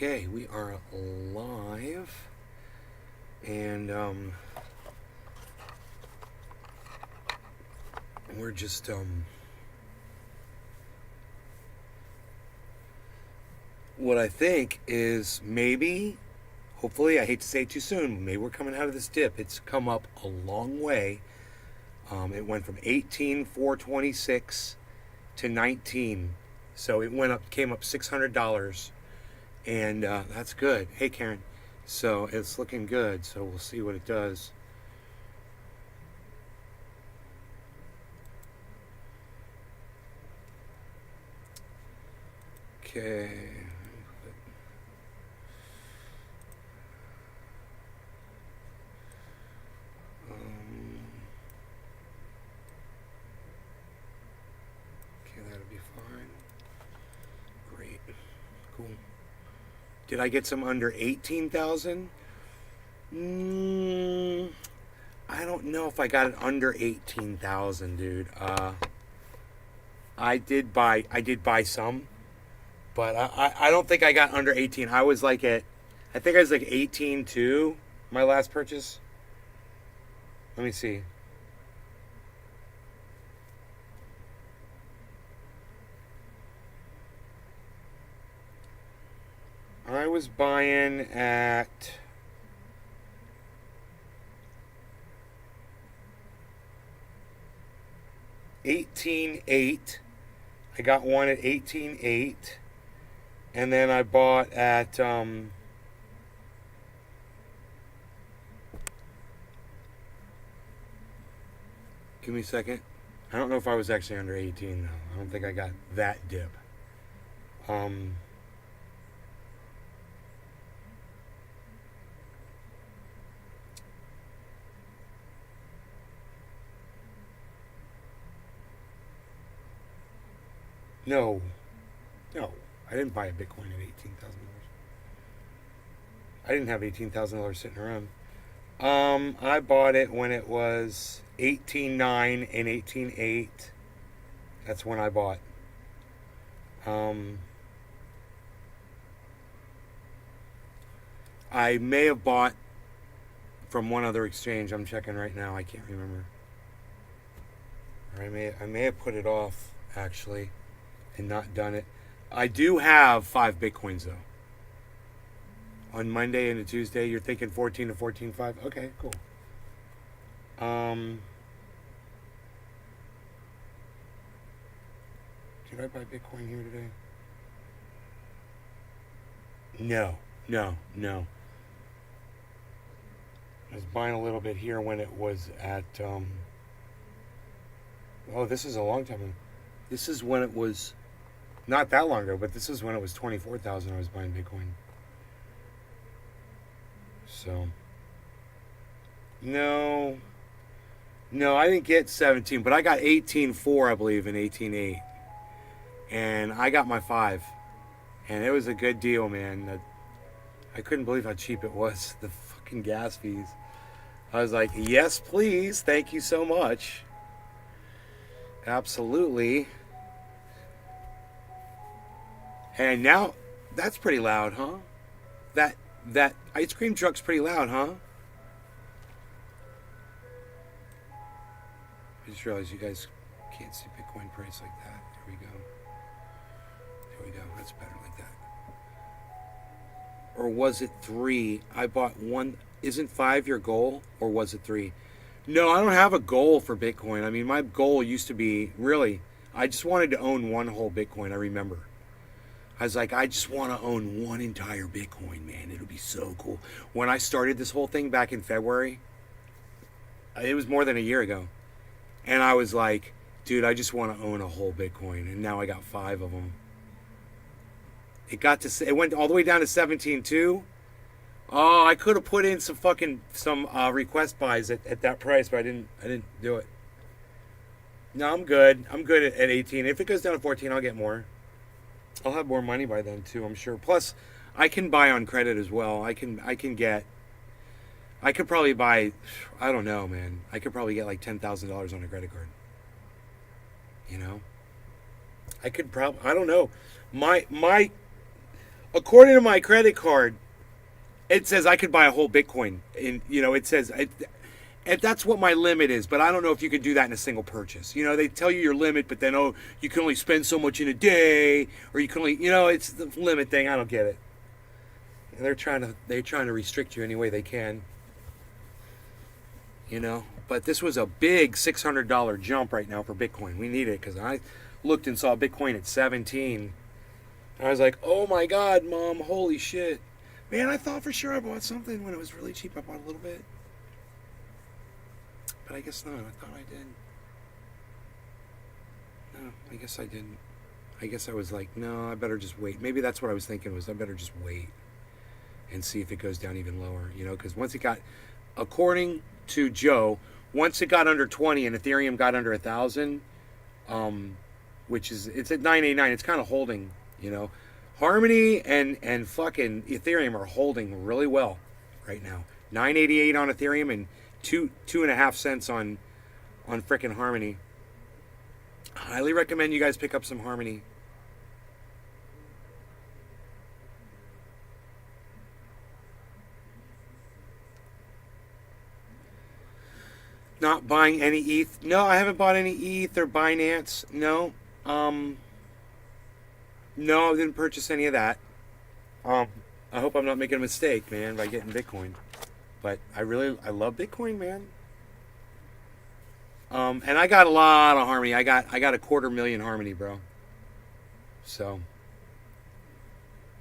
Okay, we are live, and we're just what I think is maybe, hopefully, I hate to say it too soon, maybe we're coming out of this dip. It's come up a long way. It went from 18,426 to 19, so it came up $600, and that's good. Hey, Karen. So it's looking good. So we'll see what it does. Okay. Okay, that'll be fine. Great. Cool. Did I get some under 18,000? I don't know if I got it under 18,000, dude. I did buy some, but I don't think I got under 18. I think I was like 18 too, my last purchase. Let me see. I was buying at 18.8. I got one at 18.8, and then I bought at give me a second. I don't know if I was actually under 18 though. I don't think I got that dip. Um, no, no, I didn't buy a Bitcoin at $18,000. I didn't have $18,000 sitting around. I bought it when it was 18.9 and 18.8. That's when I bought. Um, I may have bought from one other exchange. I'm checking right now. I can't remember. Or I may have put it off actually and not done it. I do have 5 Bitcoins though. On Monday and a Tuesday, you're thinking 14 to 14.5. Okay, cool. Um, did I buy Bitcoin here today? No, no, no. I was buying a little bit here when it was at. Oh, this is a long time ago. This is when it was not that long ago, but this is when it was 24,000. I was buying Bitcoin. So no, no, I didn't get 17, but I got 18.4, I believe, and 18.8, and I got my 5, and it was a good deal, man. I couldn't believe how cheap it was. The fucking gas fees. I was like, yes, please, thank you so much. Absolutely. And now that's pretty loud, huh? That that ice cream truck's pretty loud, huh? I just realized you guys can't see Bitcoin price like that. There we go. There we go. That's better like that. Or was it 3? I bought one. Isn't 5 your goal? Or was it 3? No, I don't have a goal for Bitcoin. I mean, my goal used to be really, I just wanted to own one whole Bitcoin. I remember. I was like, I just want to own one entire Bitcoin, man. It'll be so cool. When I started this whole thing back in February, it was more than a year ago. And I was like, dude, I just want to own a whole Bitcoin. And now I got 5 of them. It went all the way down to 17.2. Oh, I could have put in some request buys at that price, but I didn't do it. No, I'm good. I'm good at 18. If it goes down to 14, I'll get more. I'll have more money by then too, I'm sure. Plus, I can buy on credit as well. I could probably buy, I don't know, man. I could probably get like $10,000 on a credit card. You know, I don't know. My according to my credit card, it says I could buy a whole Bitcoin. And, it says, and that's what my limit is. But I don't know if you can do that in a single purchase. They tell you your limit, but then, oh, you can only spend so much in a day, or you can only, it's the limit thing. I don't get it. And they're trying to restrict you any way they can. But this was a big $600 jump right now for Bitcoin. We need it because I looked and saw Bitcoin at 17. I was like, oh my God, Mom, holy shit. Man, I thought for sure I bought something when it was really cheap. I bought a little bit. But I guess not. I thought I did. No, I guess I didn't. I guess I was like, no, I better just wait. Maybe that's what I was thinking was I better just wait and see if it goes down even lower. Because once it got, according to Joe, once it got under 20 and Ethereum got under 1,000, which is, it's at 989, it's kind of holding, Harmony and fucking Ethereum are holding really well right now. 988 on Ethereum and 2.5 cents on frickin' Harmony. Highly recommend you guys pick up some Harmony. Not buying any ETH. No, I haven't bought any ETH or Binance. No. No, I didn't purchase any of that. I hope I'm not making a mistake, man, by getting Bitcoin. But I love Bitcoin, man. And I got a lot of Harmony. I got 250,000 Harmony, bro. So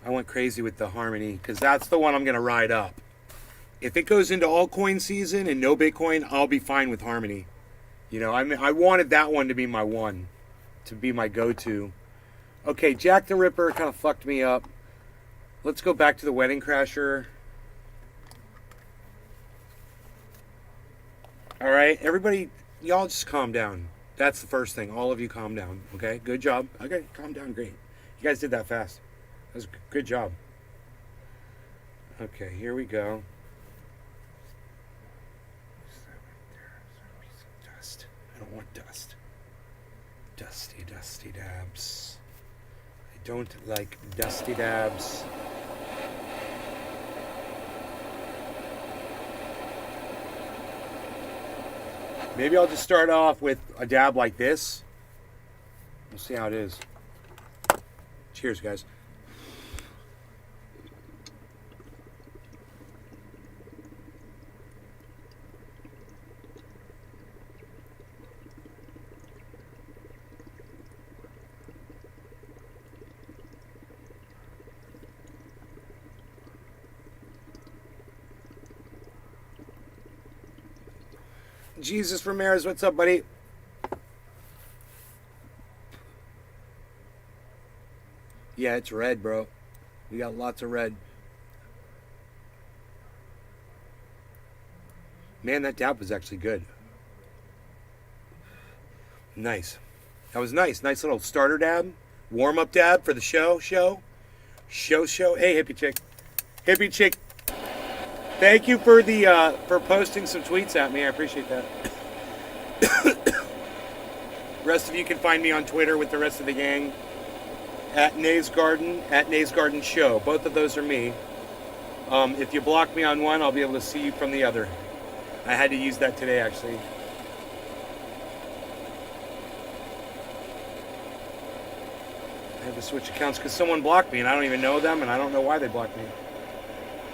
I went crazy with the Harmony because that's the one I'm gonna ride up. If it goes into altcoin season and no Bitcoin, I'll be fine with Harmony. I wanted that one to be my one, to be my go-to. Okay, Jack the Ripper kind of fucked me up. Let's go back to the Wedding Crasher. All right, everybody, y'all just calm down. That's the first thing. All of you calm down, okay? Good job. Okay, calm down, great. You guys did that fast. That was a good job. Okay, here we go. I don't want dust. Dusty dabs. I don't like dusty dabs. Maybe I'll just start off with a dab like this. We'll see how it is. Cheers, guys. Jesus Ramirez, what's up, buddy? Yeah, it's red, bro. We got lots of red. Man, that dab was actually good. Nice. That was nice. Nice little starter dab. Warm-up dab for the show. Show. Hey, hippie chick. Hippie chick. Thank you for the for posting some tweets at me. I appreciate that. Rest of you can find me on Twitter with the rest of the gang at Nays Garden, at Nays Garden Show. Both of those are me. If you block me on one, I'll be able to see you from the other. I had to use that today, actually. I had to switch accounts because someone blocked me and I don't even know them and I don't know why they blocked me.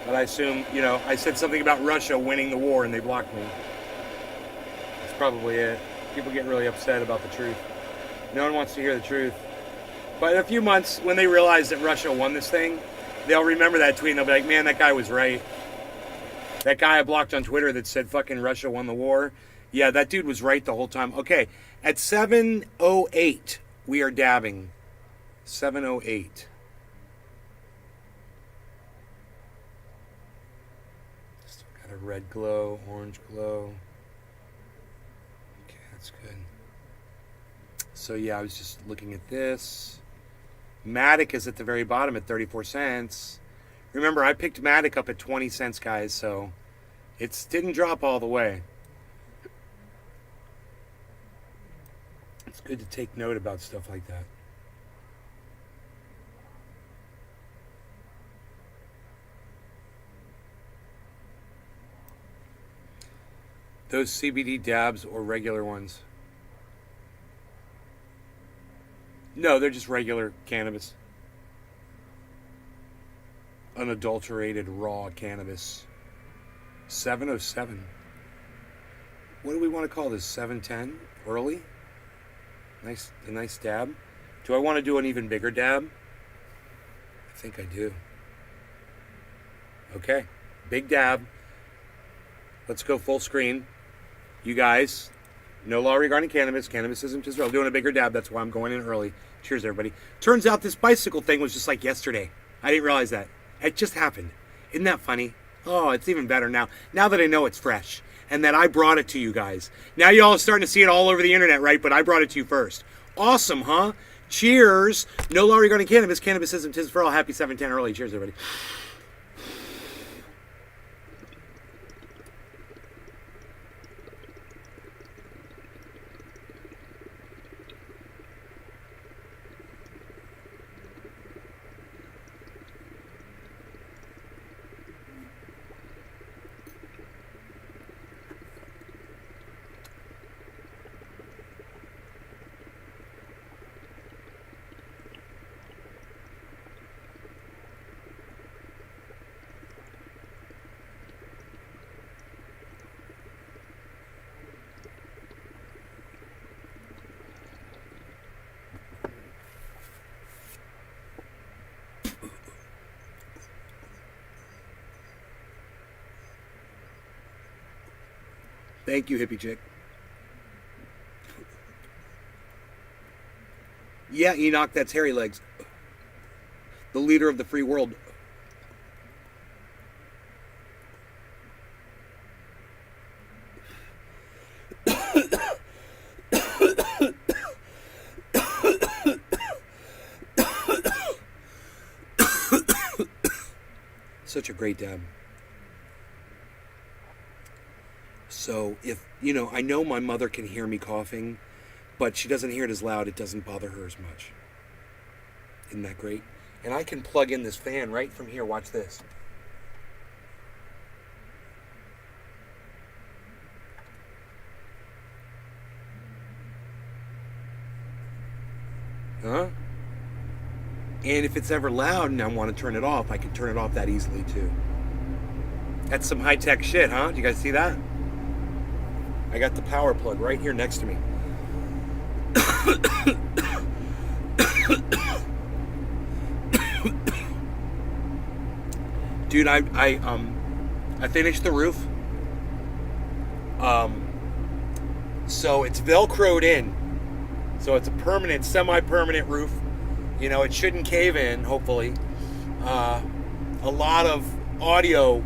But I assume, I said something about Russia winning the war and they blocked me. That's probably it. People get really upset about the truth. No one wants to hear the truth. But in a few months, when they realize that Russia won this thing, they'll remember that tweet and they'll be like, man, that guy was right. That guy I blocked on Twitter that said fucking Russia won the war. Yeah, that dude was right the whole time. Okay, at 7:08, we are dabbing. 7:08. Still got a red glow, orange glow. Okay, that's good. So yeah, I was just looking at this. Matic is at the very bottom at 34 cents. Remember, I picked Matic up at 20 cents, guys, so it didn't drop all the way. It's good to take note about stuff like that. Those CBD dabs or regular ones? No, they're just regular cannabis. Unadulterated raw cannabis. 707. What do we want to call this? 710? Early? A nice dab. Do I want to do an even bigger dab? I think I do. Okay. Big dab. Let's go full screen. You guys, no law regarding cannabis. Cannabis isn't Israel. Doing a bigger dab. That's why I'm going in early. Cheers, everybody. Turns out this bicycle thing was just like yesterday. I didn't realize that. It just happened. Isn't that funny? Oh, it's even better now. Now that I know it's fresh and that I brought it to you guys. Now y'all are starting to see it all over the internet, right? But I brought it to you first. Awesome, huh? Cheers. No law regarding cannabis. Cannabis isn't tis for all. Happy 710 early. Cheers, everybody. Thank you, hippie chick. Yeah, Enoch, that's Hairy Legs. The leader of the free world. Such a great dab. So if, I know my mother can hear me coughing, but she doesn't hear it as loud. It doesn't bother her as much. Isn't that great? And I can plug in this fan right from here. Watch this. Huh? And if it's ever loud and I want to turn it off, I can turn it off that easily too. That's some high-tech shit, huh? Do you guys see that? I got the power plug right here next to me. Dude, I finished the roof. So it's Velcroed in. So it's a permanent, semi-permanent roof. It shouldn't cave in, hopefully. A lot of audio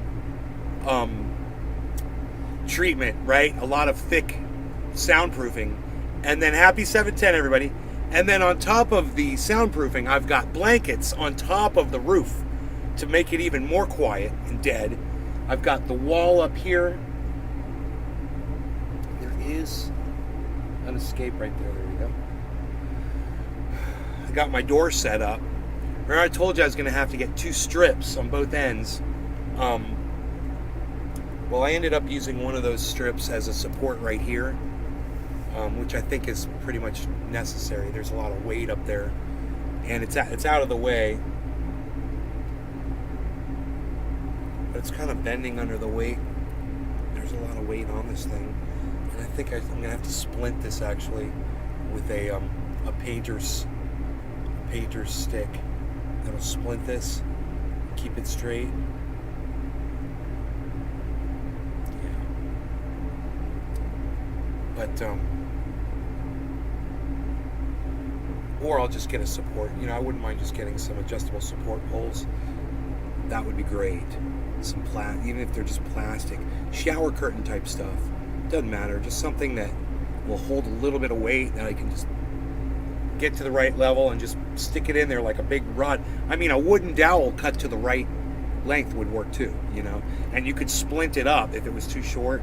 treatment, right? A lot of thick soundproofing. And then happy 710, everybody. And then on top of the soundproofing, I've got blankets on top of the roof to make it even more quiet and dead. I've got the wall up here. There is an escape right there. There we go. I got my door set up. Remember I told you I was going to have to get 2 strips on both ends. Well, I ended up using one of those strips as a support right here, which I think is pretty much necessary. There's a lot of weight up there, and it's out of the way, but it's kind of bending under the weight. There's a lot of weight on this thing, and I think I'm gonna have to splint this actually with a painter's stick. That'll splint this, keep it straight. But, or I'll just get a support. I wouldn't mind just getting some adjustable support poles. That would be great. Some even if they're just plastic. Shower curtain type stuff. Doesn't matter. Just something that will hold a little bit of weight that I can just get to the right level and just stick it in there like a big rod. I mean, a wooden dowel cut to the right length would work too, And you could splint it up if it was too short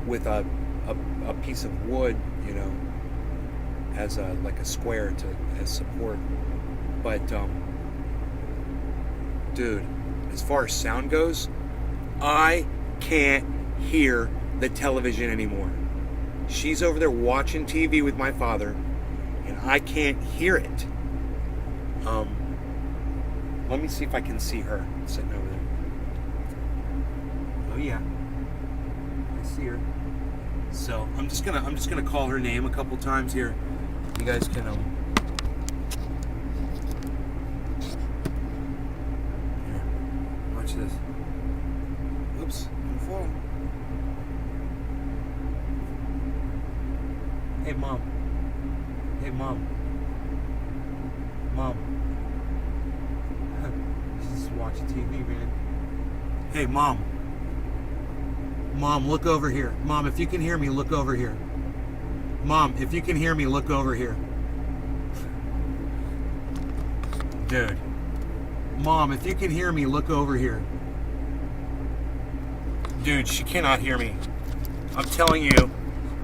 with a piece of wood, as like a square as support. But dude, as far as sound goes, I can't hear the television anymore. She's over there watching TV with my father, and I can't hear it. Let me see if I can see her sitting over there. Oh yeah, I see her. So I'm just gonna call her name a couple times here. You guys can here, watch this. Oops, I'm falling. Hey mom. Hey mom. Mom. She's just watching TV, man. Hey mom. Mom, look over here. Mom, if you can hear me, look over here. Mom, if you can hear me, look over here. Dude. Mom, if you can hear me, look over here. Dude, she cannot hear me. I'm telling you,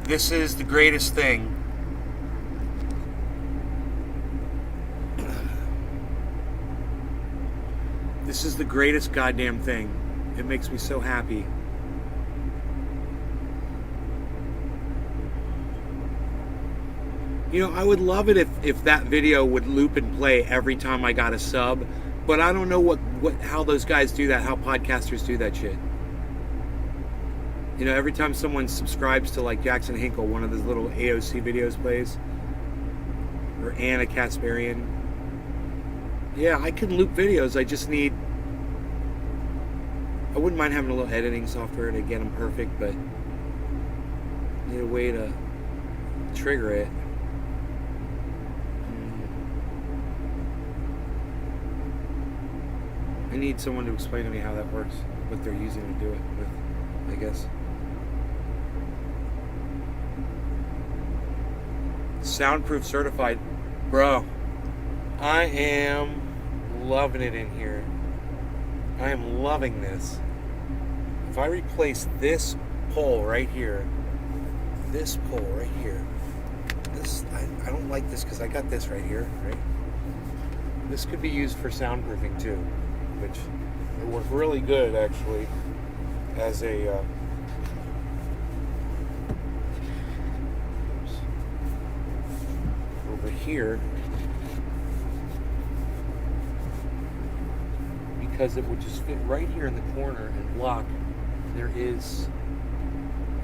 this is the greatest thing. This is the greatest goddamn thing. It makes me so happy. You know, I would love it if that video would loop and play every time I got a sub, but I don't know how those guys do that, how podcasters do that shit. You know, every time someone subscribes to like Jackson Hinkle, one of those little AOC videos plays, or Anna Kasparian. Yeah, I can loop videos. I just need. I wouldn't mind having a little editing software to get them perfect, but I need a way to trigger it. I need someone to explain to me how that works, what they're using to do it with, I guess. Soundproof certified. Bro, I am loving it in here. I am loving this. If I replace this pole right here, this, I don't like this because I got this right here, right? This could be used for soundproofing too, which it worked really good actually as a over here, because it would just fit right here in the corner and block. There is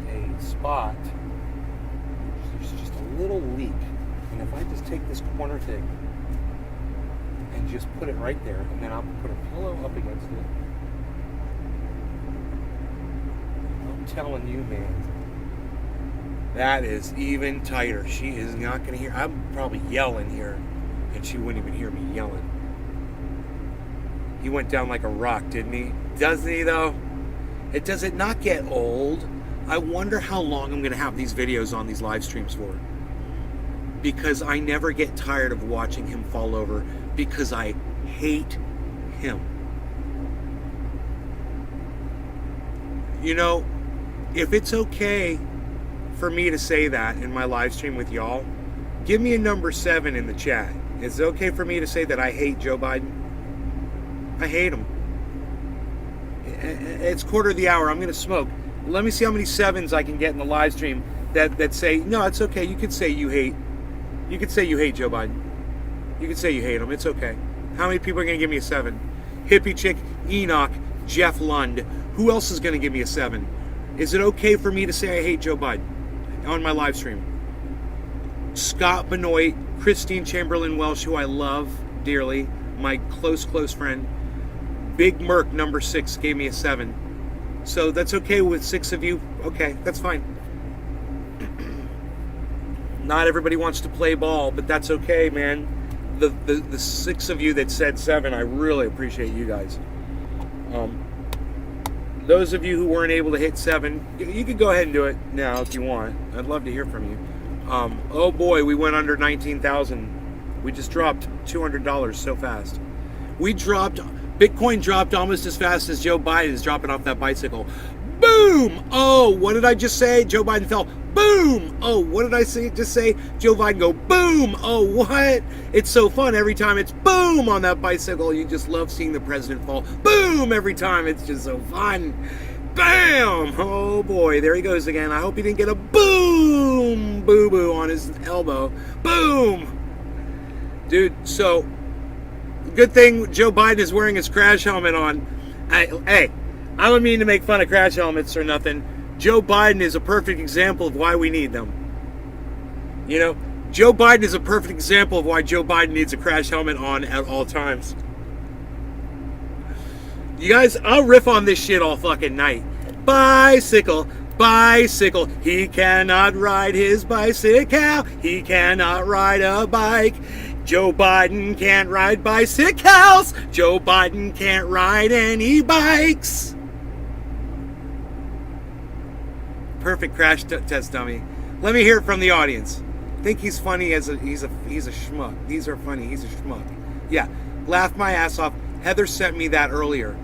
a spot, there's just a little leak, and if I just take this corner thing and just put it right there, and then I'll put a pillow up against it, I'm telling you, man, that is even tighter. She is not going to hear. I'm probably yelling here, and she wouldn't even hear me yelling. He went down like a rock, didn't he? Doesn't he, though? Does it not get old? I wonder how long I'm going to have these videos on these live streams for. Because I never get tired of watching him fall over, because I hate him. You know, if it's okay for me to say that in my live stream with y'all, give me a number 7 in the chat. Is it okay for me to say that I hate Joe Biden? I hate him. It's 1:15. I'm going to smoke. Let me see how many 7s I can get in the live stream that say, no, it's okay. You could say you hate Joe Biden. You could say you hate him. It's okay. How many people are going to give me a 7? Hippie Chick, Enoch, Jeff Lund. Who else is going to give me a 7? Is it okay for me to say I hate Joe Biden on my live stream? Scott Benoit, Christine Chamberlain Welsh, who I love dearly, my close friend. Big Merc, number 6, gave me a 7. So that's okay with 6 of you. Okay, that's fine. Not everybody wants to play ball, but that's okay, man. The 6 of you that said 7, I really appreciate you guys. Those of you who weren't able to hit 7, you could go ahead and do it now if you want. I'd love to hear from you. Oh boy, we went under 19,000. We just dropped $200 so fast. Bitcoin dropped almost as fast as Joe Biden is dropping off that bicycle. Boom! Oh, what did I just say? Joe Biden fell. Boom! Oh, what did I just say? Joe Biden go boom! Oh, what? It's so fun every time it's boom on that bicycle. You just love seeing the president fall. Boom! Every time. It's just so fun. Bam! Oh boy, there he goes again. I hope he didn't get a boom boo-boo on his elbow. Boom! Dude, so, good thing Joe Biden is wearing his crash helmet on. Hey, I don't mean to make fun of crash helmets or nothing. Joe Biden is a perfect example of why we need them. You know, Joe Biden is a perfect example of why Joe Biden needs a crash helmet on at all times. You guys, I'll riff on this shit all fucking night. Bicycle, bicycle, he cannot ride his bicycle. He cannot ride a bike. Joe Biden can't ride bicycles. Joe Biden can't ride any bikes. Perfect crash test dummy. Let me hear it from the audience. Think he's funny as he's a schmuck. These are funny. He's a schmuck. Yeah, laughed my ass off. Heather sent me that earlier.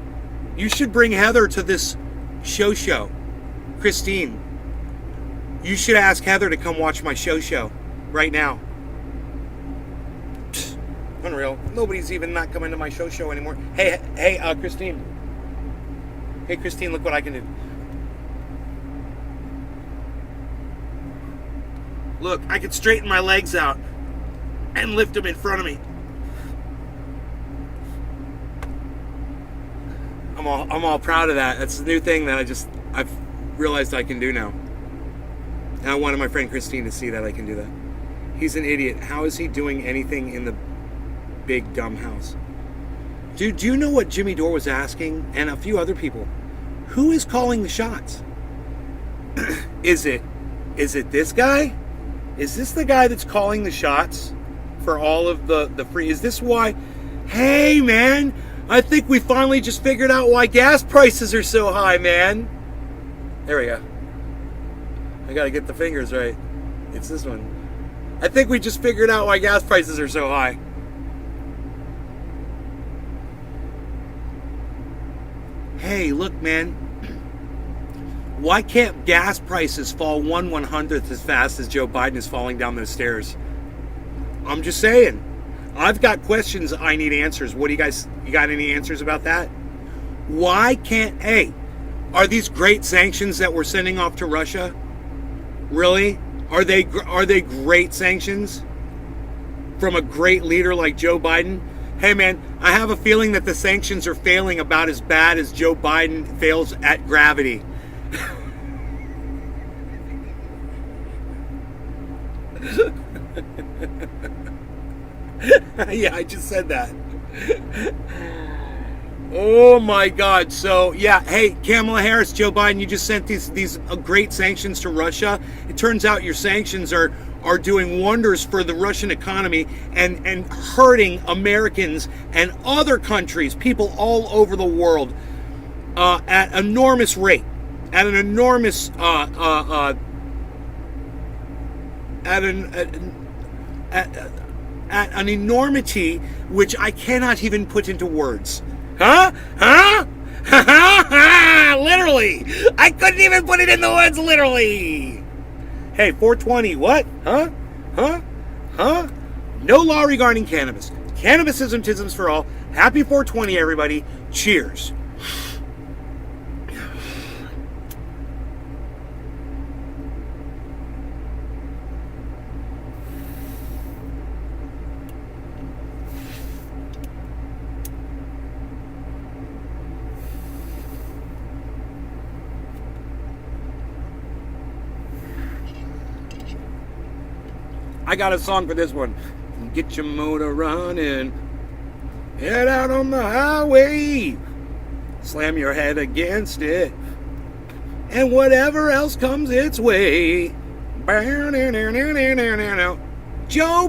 You should bring Heather to this show. Christine, you should ask Heather to come watch my show right now. Pfft, unreal. Nobody's even not coming to my show anymore. Hey, Christine. Hey, Christine, look what I can do. Look, I can straighten my legs out and lift them in front of me. I'm all proud of that. That's a new thing that I've realized I can do now. And I wanted my friend Christine to see that I can do that. He's an idiot. How is he doing anything in the big dumb house? Dude, do you know what Jimmy Dore was asking? And a few other people. Who is calling the shots? Is it this guy? Is this the guy that's calling the shots for all of the free? Is this why? Hey, man, I think we finally just figured out why gas prices are so high, man. There we go. I gotta get the fingers right. It's this one. I think we just figured out why gas prices are so high. Hey, look, man. Why can't gas prices fall 1/100th as fast as Joe Biden is falling down those stairs? I'm just saying. I've got questions I need answers. What do you got any answers about that? Why can't, hey, are these great sanctions that we're sending off to Russia? Really? Are they great sanctions from a great leader like Joe Biden? Hey man, I have a feeling that the sanctions are failing about as bad as Joe Biden fails at gravity. Yeah, I just said that. Oh my God. So yeah, hey, Kamala Harris, Joe Biden, you just sent these great sanctions to Russia. It turns out your sanctions are doing wonders for the Russian economy and hurting Americans and other countries, people all over the world, at enormous rate, at an enormous at an enormity which I cannot even put into words. Huh? Literally. I couldn't even put it in the words literally. Hey, 420, what? Huh? No law regarding cannabis. Cannabisism, tisms for all. Happy 420, everybody. Cheers. I got a song for this one. Get your motor running. Head out on the highway. Slam your head against it. And whatever else comes its way. Joe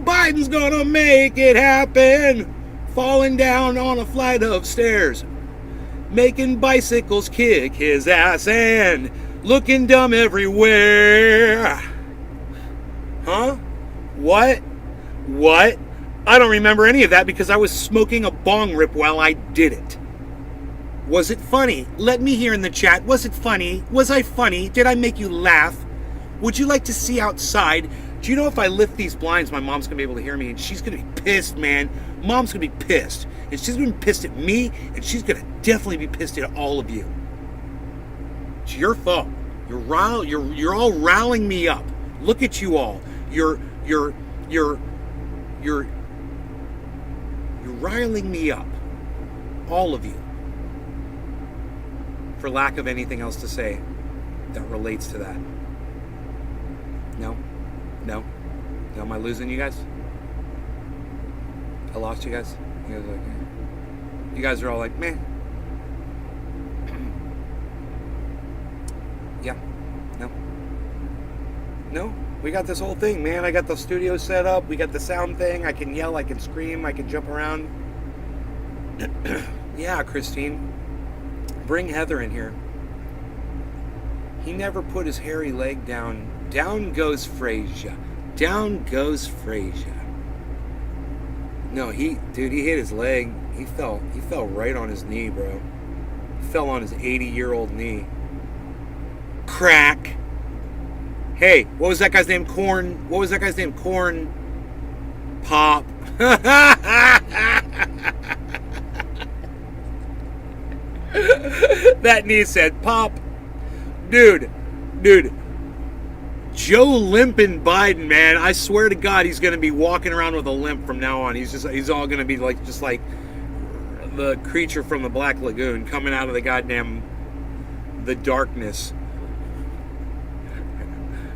Biden's gonna make it happen. Falling down on a flight of stairs. Making bicycles kick his ass and looking dumb everywhere. Huh? What? I don't remember any of that because I was smoking a bong rip while I did it. Was it funny? Let me hear in the chat. Was it funny? Was I funny? Did I make you laugh? Would you like to see outside? Do you know if I lift these blinds, my mom's going to be able to hear me and she's going to be pissed, man. Mom's going to be pissed. And she's going to be pissed at me and she's going to definitely be pissed at all of you. It's your fault. You're all riling me up. Look at you all. You're riling me up. All of you. For lack of anything else to say that relates to that. No? Am I losing you guys? I lost you guys? You guys are all like, meh. Yeah. No, we got this whole thing, man. I got the studio set up. We got the sound thing. I can yell, I can scream, I can jump around. Yeah, Christine. Bring Heather in here. He never put his hairy leg down. Down goes Frazier. Down goes Frazier. No, he hit his leg. He fell right on his knee, bro. He fell on his 80-year-old knee. Crack. Hey, what was that guy's name? Corn. What was that guy's name? Corn Pop. That knee said pop. Dude. Joe Limpin' Biden, man. I swear to God, he's going to be walking around with a limp from now on. He's all going to be just like the creature from the Black Lagoon coming out of the darkness.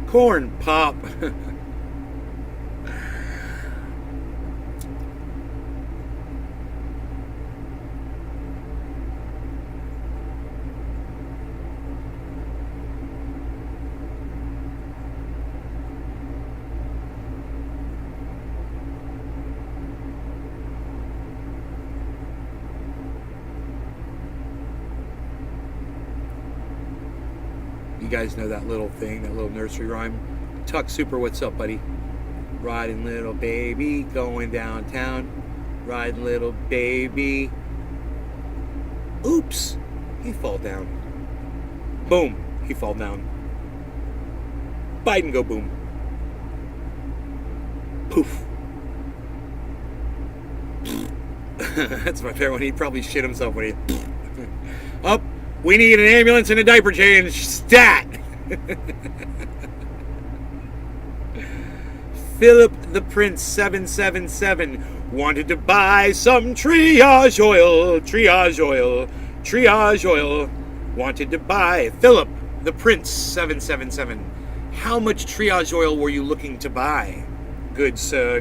Corn Pop. You guys know that little thing, that little nursery rhyme? Tuck Super, what's up, buddy? Riding little baby, going downtown. Riding little baby. Oops, he fall down. Boom, he fall down. Biden go boom. Poof. That's my favorite one. He probably shit himself when he... Up. We need an ambulance and a diaper change. Stat! Philip the Prince 777 wanted to buy some triage oil. Wanted to buy. Philip the Prince 777. How much triage oil were you looking to buy? Good sir.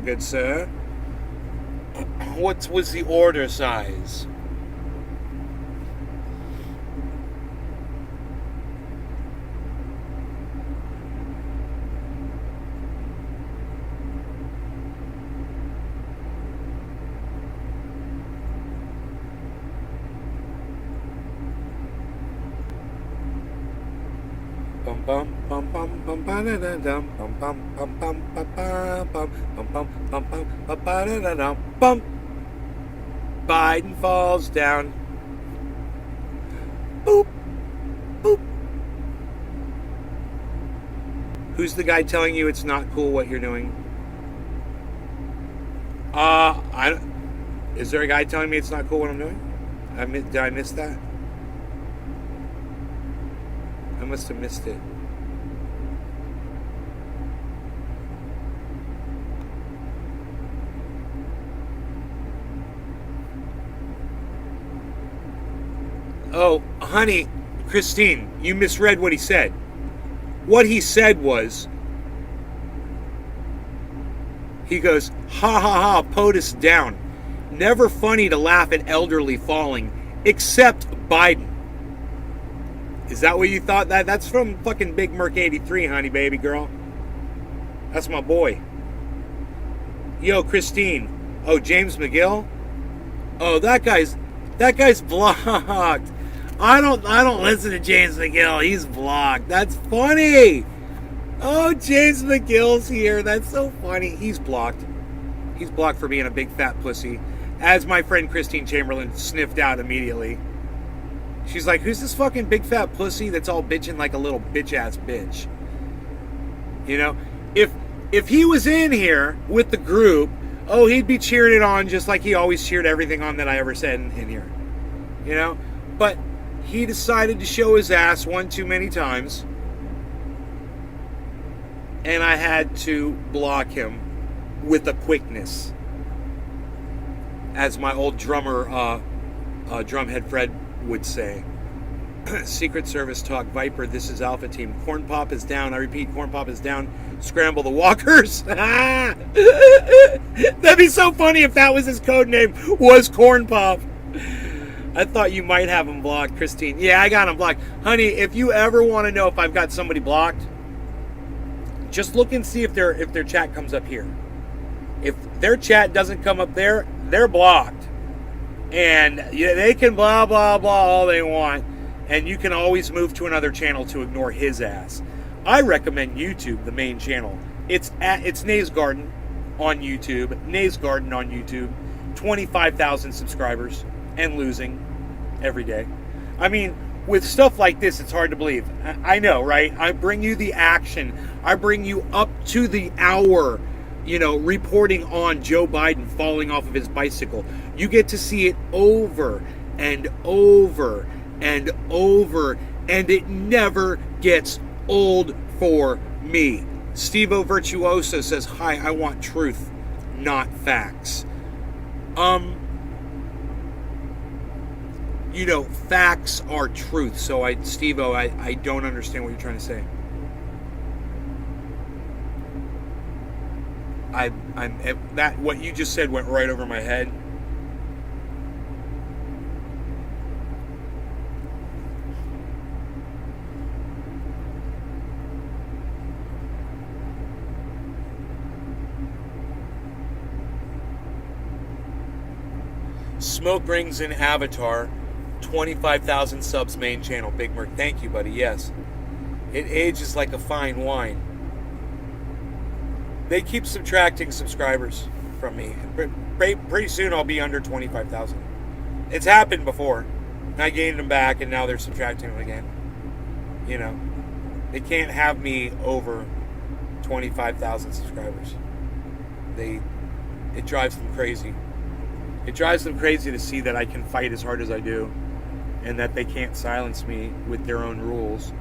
What was the order size? Biden falls down. Boop, boop. Who's the guy telling you it's not cool what you're doing? Is there a guy telling me it's not cool what I'm doing? Did I miss that? I must have missed it. Oh, honey, Christine, you misread what he said. What he said was, he goes, ha ha ha, POTUS down. Never funny to laugh at elderly falling, except Biden. Is that what you thought? That's from fucking Big Merc 83, honey, baby girl. That's my boy. Yo, Christine. Oh, James McGill? Oh, that guy's blocked. I don't listen to James McGill. He's blocked. That's funny. Oh, James McGill's here. That's so funny. He's blocked. He's blocked for being a big fat pussy. As my friend Christine Chamberlain sniffed out immediately. She's like, who's this fucking big fat pussy that's all bitching like a little bitch ass bitch? You know? If he was in here with the group, oh, he'd be cheering it on just like he always cheered everything on that I ever said in here. You know? But he decided to show his ass one too many times, and I had to block him with a quickness. As my old drummer, Drumhead Fred would say. Secret Service talk, Viper, this is Alpha Team. Corn Pop is down. I repeat, Corn Pop is down. Scramble the walkers. That'd be so funny if that was his code name, was Corn Pop. I thought you might have him blocked, Christine. Yeah, I got him blocked. Honey, if you ever want to know if I've got somebody blocked, just look and see if their chat comes up here. If their chat doesn't come up there, they're blocked. And they can blah, blah, blah all they want. And you can always move to another channel to ignore his ass. I recommend YouTube, the main channel. It's Nays Garden on YouTube. Nays Garden on YouTube. 25,000 subscribers and losing every day. I mean, with stuff like this, it's hard to believe. I know, right? I bring you the action. I bring you up to the hour, reporting on Joe Biden falling off of his bicycle. You get to see it over and over and over, and it never gets old for me. Stevo Virtuoso says, hi, I want truth, not facts. Facts are truth. So Stevo, I don't understand what you're trying to say. What you just said went right over my head. Smoke Rings in Avatar, 25,000 subs, main channel. Big Merc, thank you, buddy. Yes, it ages like a fine wine. They keep subtracting subscribers from me. Pretty soon I'll be under 25,000. It's happened before. I gained them back, and now they're subtracting them again. They can't have me over 25,000 subscribers. It drives them crazy. It drives them crazy to see that I can fight as hard as I do, and that they can't silence me with their own rules.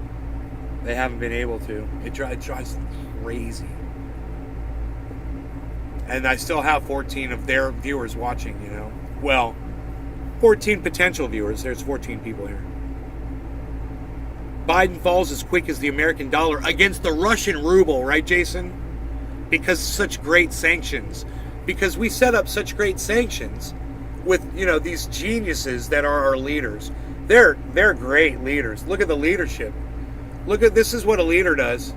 They haven't been able to. It drives them crazy. And I still have 14 of their viewers watching, Well, 14 potential viewers. There's 14 people here. Biden falls as quick as the American dollar against the Russian ruble, right, Jason? Because such great sanctions. Because we set up such great sanctions with, these geniuses that are our leaders. They're great leaders. Look at the leadership. This is what a leader does.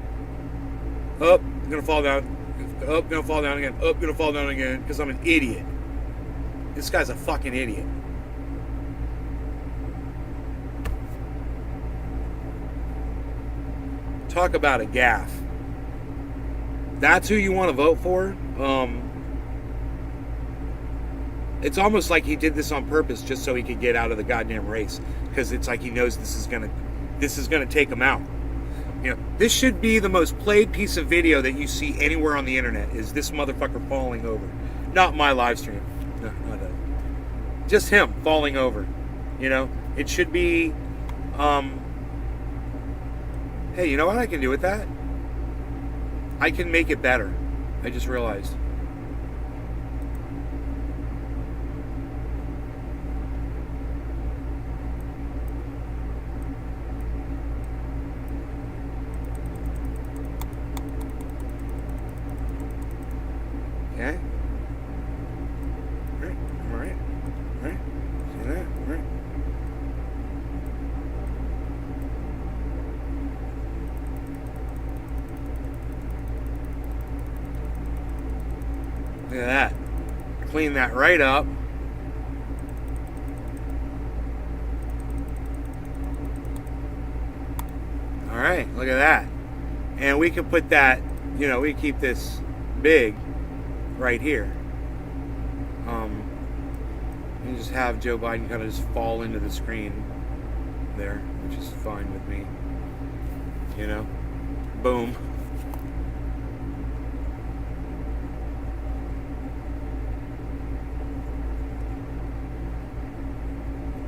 Oh, I'm going to fall down. Oh, gonna fall down again. Oh, gonna fall down again because I'm an idiot. This guy's a fucking idiot. Talk about a gaffe. That's who you want to vote for? It's almost like he did this on purpose just so he could get out of the goddamn race, because it's like he knows this is gonna take him out. This should be the most played piece of video that you see anywhere on the internet, is this motherfucker falling over. Not my live stream. No, not that. Just him falling over. It should be, hey, you know what I can do with that? I can make it better. I just realized. Okay. All right. See that? All right. Look at that. Clean that right up. All right, look at that. And we can put that, we keep this big right here. And just have Joe Biden kind of just fall into the screen there, which is fine with me. Boom.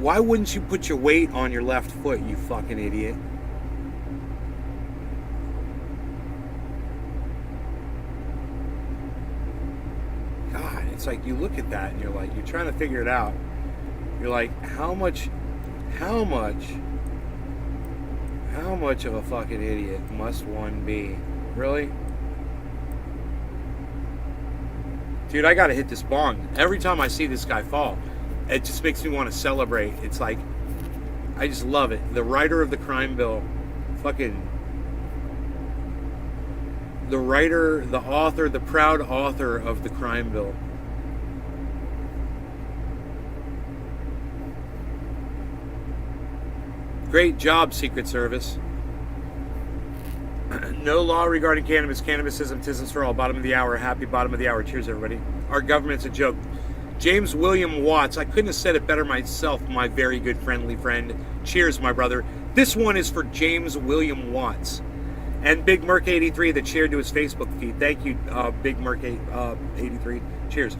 Why wouldn't you put your weight on your left foot, you fucking idiot? God, it's like you look at that and you're like, you're trying to figure it out. You're like, how much of a fucking idiot must one be? Really? Dude, I gotta hit this bong. Every time I see this guy fall, it just makes me want to celebrate. It's like, I just love it. The writer of the crime bill, fucking, the writer, the author, the proud author of the crime bill. Great job, Secret Service. No law regarding cannabis. Cannabisism, tisms for all. Bottom of the hour. Happy bottom of the hour. Cheers, everybody. Our government's a joke. James William Watts. I couldn't have said it better myself, my very good friendly friend. Cheers, my brother. This one is for James William Watts. And Big Merc 83 that shared to his Facebook feed. Thank you, Big Merc 83. Cheers.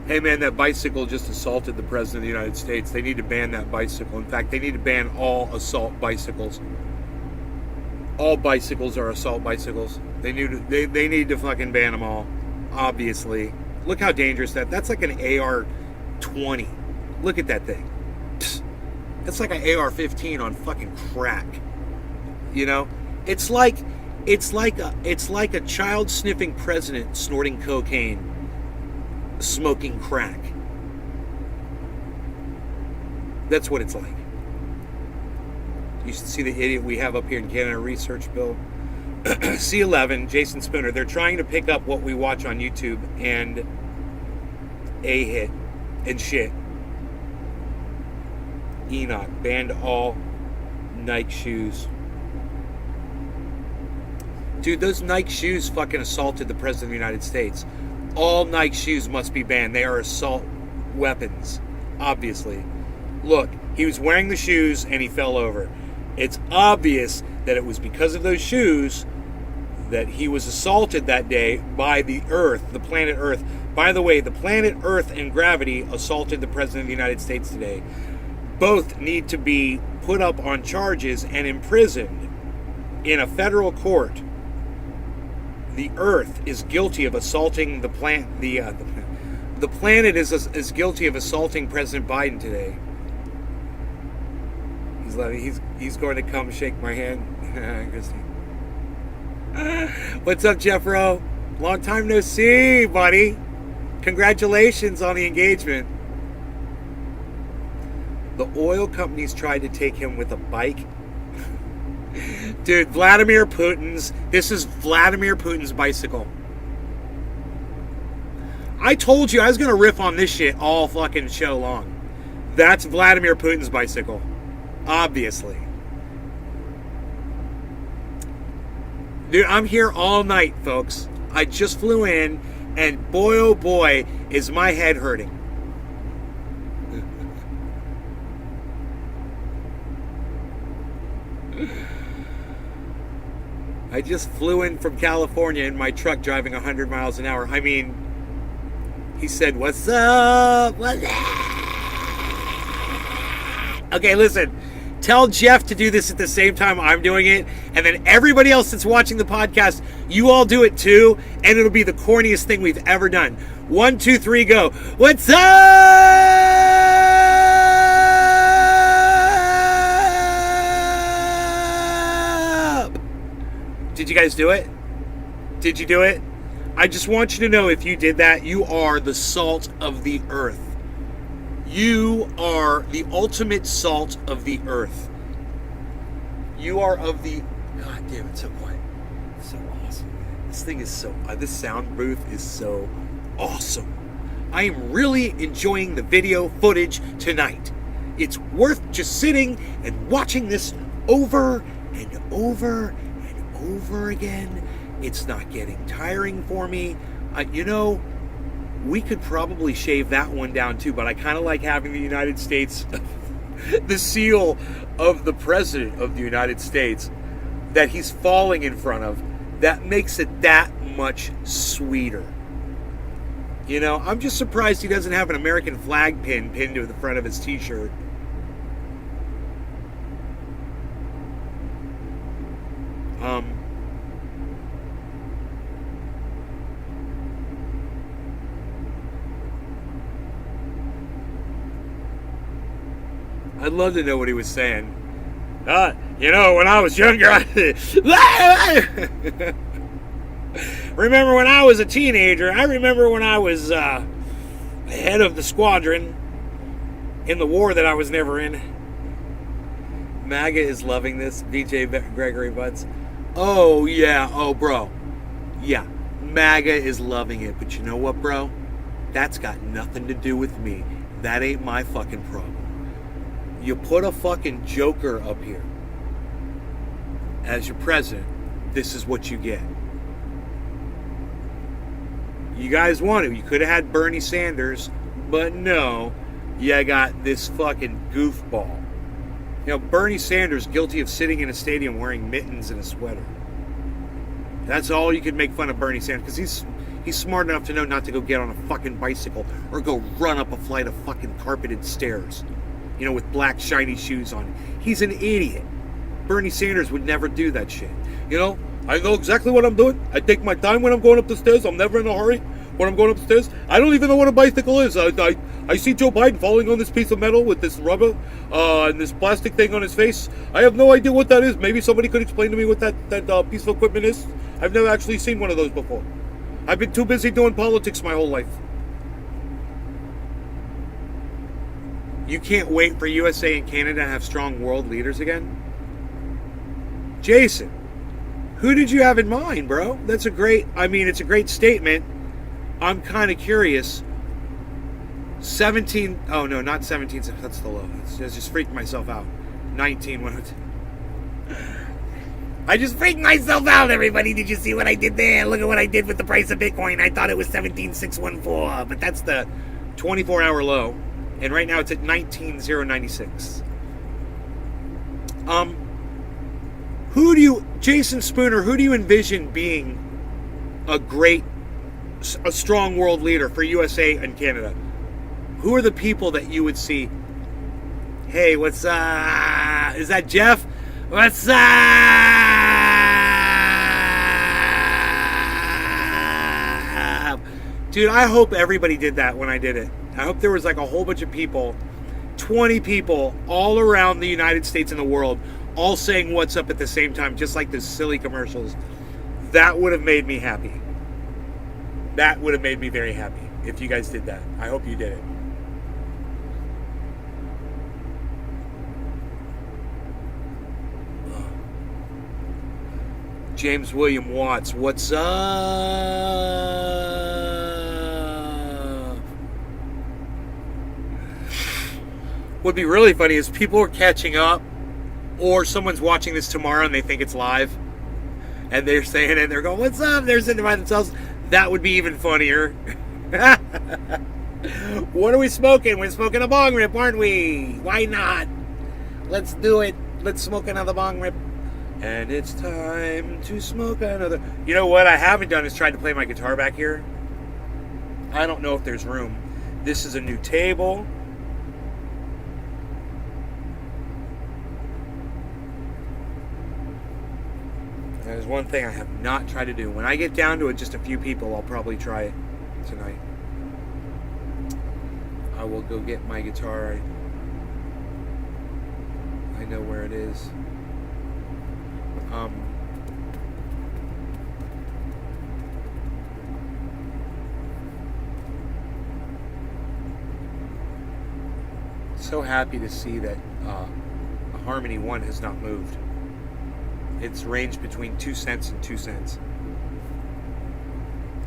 Hey man, that bicycle just assaulted the President of the United States. They need to ban that bicycle. In fact, they need to ban all assault bicycles. All bicycles are assault bicycles. They need to fucking ban them all. Obviously. Look how dangerous that's like an AR-20. Look at that thing. Psst. That's like an AR-15 on fucking crack. You know? It's like a child sniffing president snorting cocaine, smoking crack. That's what it's like. You should see the idiot we have up here in Canada Research Bill. C11, Jason Spooner. They're trying to pick up what we watch on YouTube and a hit and shit. Enoch banned all Nike shoes. Dude, those Nike shoes fucking assaulted the President of the United States. All Nike shoes must be banned. They are assault weapons, obviously. Look, he was wearing the shoes and he fell over. It's obvious that it was because of those shoes that he was assaulted that day by the Earth, the planet Earth. By the way, the planet Earth and gravity assaulted the President of the United States today. Both need to be put up on charges and imprisoned in a federal court. The Earth is guilty of assaulting the planet. The planet is guilty of assaulting President Biden today. He's going to come shake my hand. What's up, Jeffro? Long time no see, buddy. Congratulations on the engagement. The oil companies tried to take him with a bike. Dude, this is Vladimir Putin's bicycle. I told you I was going to riff on this shit all fucking show long. That's Vladimir Putin's bicycle. Obviously. Dude, I'm here all night, folks. I just flew in, and boy, oh boy, is my head hurting. I just flew in from California in my truck driving 100 miles an hour. I mean, he said, "What's up? What's up?" Okay, listen. Tell Jeff to do this at the same time I'm doing it, and then everybody else that's watching the podcast, you all do it too, and it'll be the corniest thing we've ever done. 1, 2, 3, go. What's up? Did you guys do it? Did you do it? I just want you to know, if you did that, you are the salt of the earth. You are the ultimate salt of the earth. You are of the... God damn it, so quiet. So awesome, man. This thing is so, this sound booth is so awesome. I am really enjoying the video footage tonight. It's worth just sitting and watching this over and over and over again. It's not getting tiring for me. We could probably shave that one down too, but I kind of like having the United States, the seal of the President of the United States that he's falling in front of. That makes it that much sweeter. I'm just surprised he doesn't have an American flag pinned to the front of his t-shirt. I'd love to know what he was saying. When I was younger, remember when I was a teenager, I remember when I was head of the squadron in the war that I was never in. MAGA is loving this, BJ Gregory Butts. Oh, yeah. Oh, bro. Yeah, MAGA is loving it. But you know what, bro? That's got nothing to do with me. That ain't my fucking problem. You put a fucking joker up here as your president, this is what you get. You guys wanted, you could have had Bernie Sanders, but no, you got this fucking goofball. Bernie Sanders guilty of sitting in a stadium wearing mittens and a sweater. That's all you could make fun of Bernie Sanders, because he's smart enough to know not to go get on a fucking bicycle or go run up a flight of fucking carpeted stairs, with black shiny shoes on. He's an idiot. Bernie Sanders would never do that shit. I know exactly what I'm doing. I take my time when I'm going up the stairs. I'm never in a hurry when I'm going up the stairs. I don't even know what a bicycle is. I see Joe Biden falling on this piece of metal with this rubber and this plastic thing on his face. I have no idea what that is. Maybe somebody could explain to me what that piece of equipment is. I've never actually seen one of those before. I've been too busy doing politics my whole life. You can't wait for USA and Canada to have strong world leaders again? Jason, who did you have in mind, bro? It's a great statement. I'm kind of curious. 17, oh no, not 17, that's the low. I just freaked myself out. 19, I just freaked myself out, everybody. Did you see what I did there? Look at what I did with the price of Bitcoin. I thought it was 17,614, but that's the 24-hour low. And right now it's at 19,096. Jason Spooner, who do you envision being a strong world leader for USA and Canada? Who are the people that you would see? Hey, what's is that Jeff? What's up? Dude, I hope everybody did that when I did it. I hope there was like a whole bunch of people, 20 people all around the United States and the world, all saying what's up at the same time, just like those silly commercials. That would have made me happy. That would have made me very happy if you guys did that. I hope you did it. James William Watts, what's up? What'd be really funny is people are catching up, or someone's watching this tomorrow and they think it's live, and they're saying it, they're going, what's up? They're sitting by themselves. That would be even funnier. What are we smoking? We're smoking a bong rip, aren't we? Why not? Let's do it. Let's smoke another bong rip. And it's time to smoke another. You know what I haven't done is tried to play my guitar back here. I don't know if there's room. This is a new table. There's one thing I have not tried to do. When I get down to it, just a few people, I'll probably try it tonight. I will go get my guitar. I know where it is. So happy to see that Harmony 1 has not moved. It's ranged between 2 cents and 2 cents.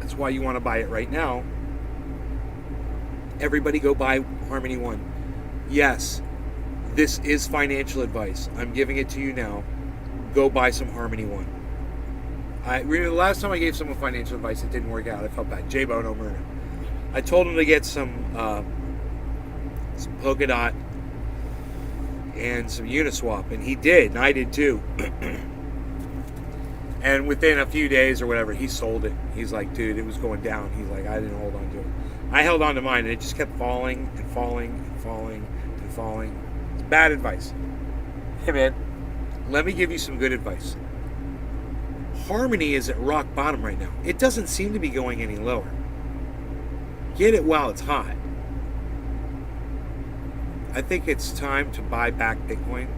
That's why you want to buy it right now. Everybody go buy Harmony One. Yes, this is financial advice. I'm giving it to you now. Go buy some Harmony One. I remember the last time I gave someone financial advice, it didn't work out. I felt bad. J-Bone O'Myrna. I told him to get some Polka Dot and some Uniswap, and he did, and I did too. And within a few days or whatever, he sold it. He's like, dude, it was going down. He's like, I didn't hold on to it. I held on to mine, and it just kept falling and falling and falling and falling. It's bad advice. Hey, man. Let me give you some good advice. Harmony is at rock bottom right now. It doesn't seem to be going any lower. Get it while it's hot. I think it's time to buy back Bitcoin.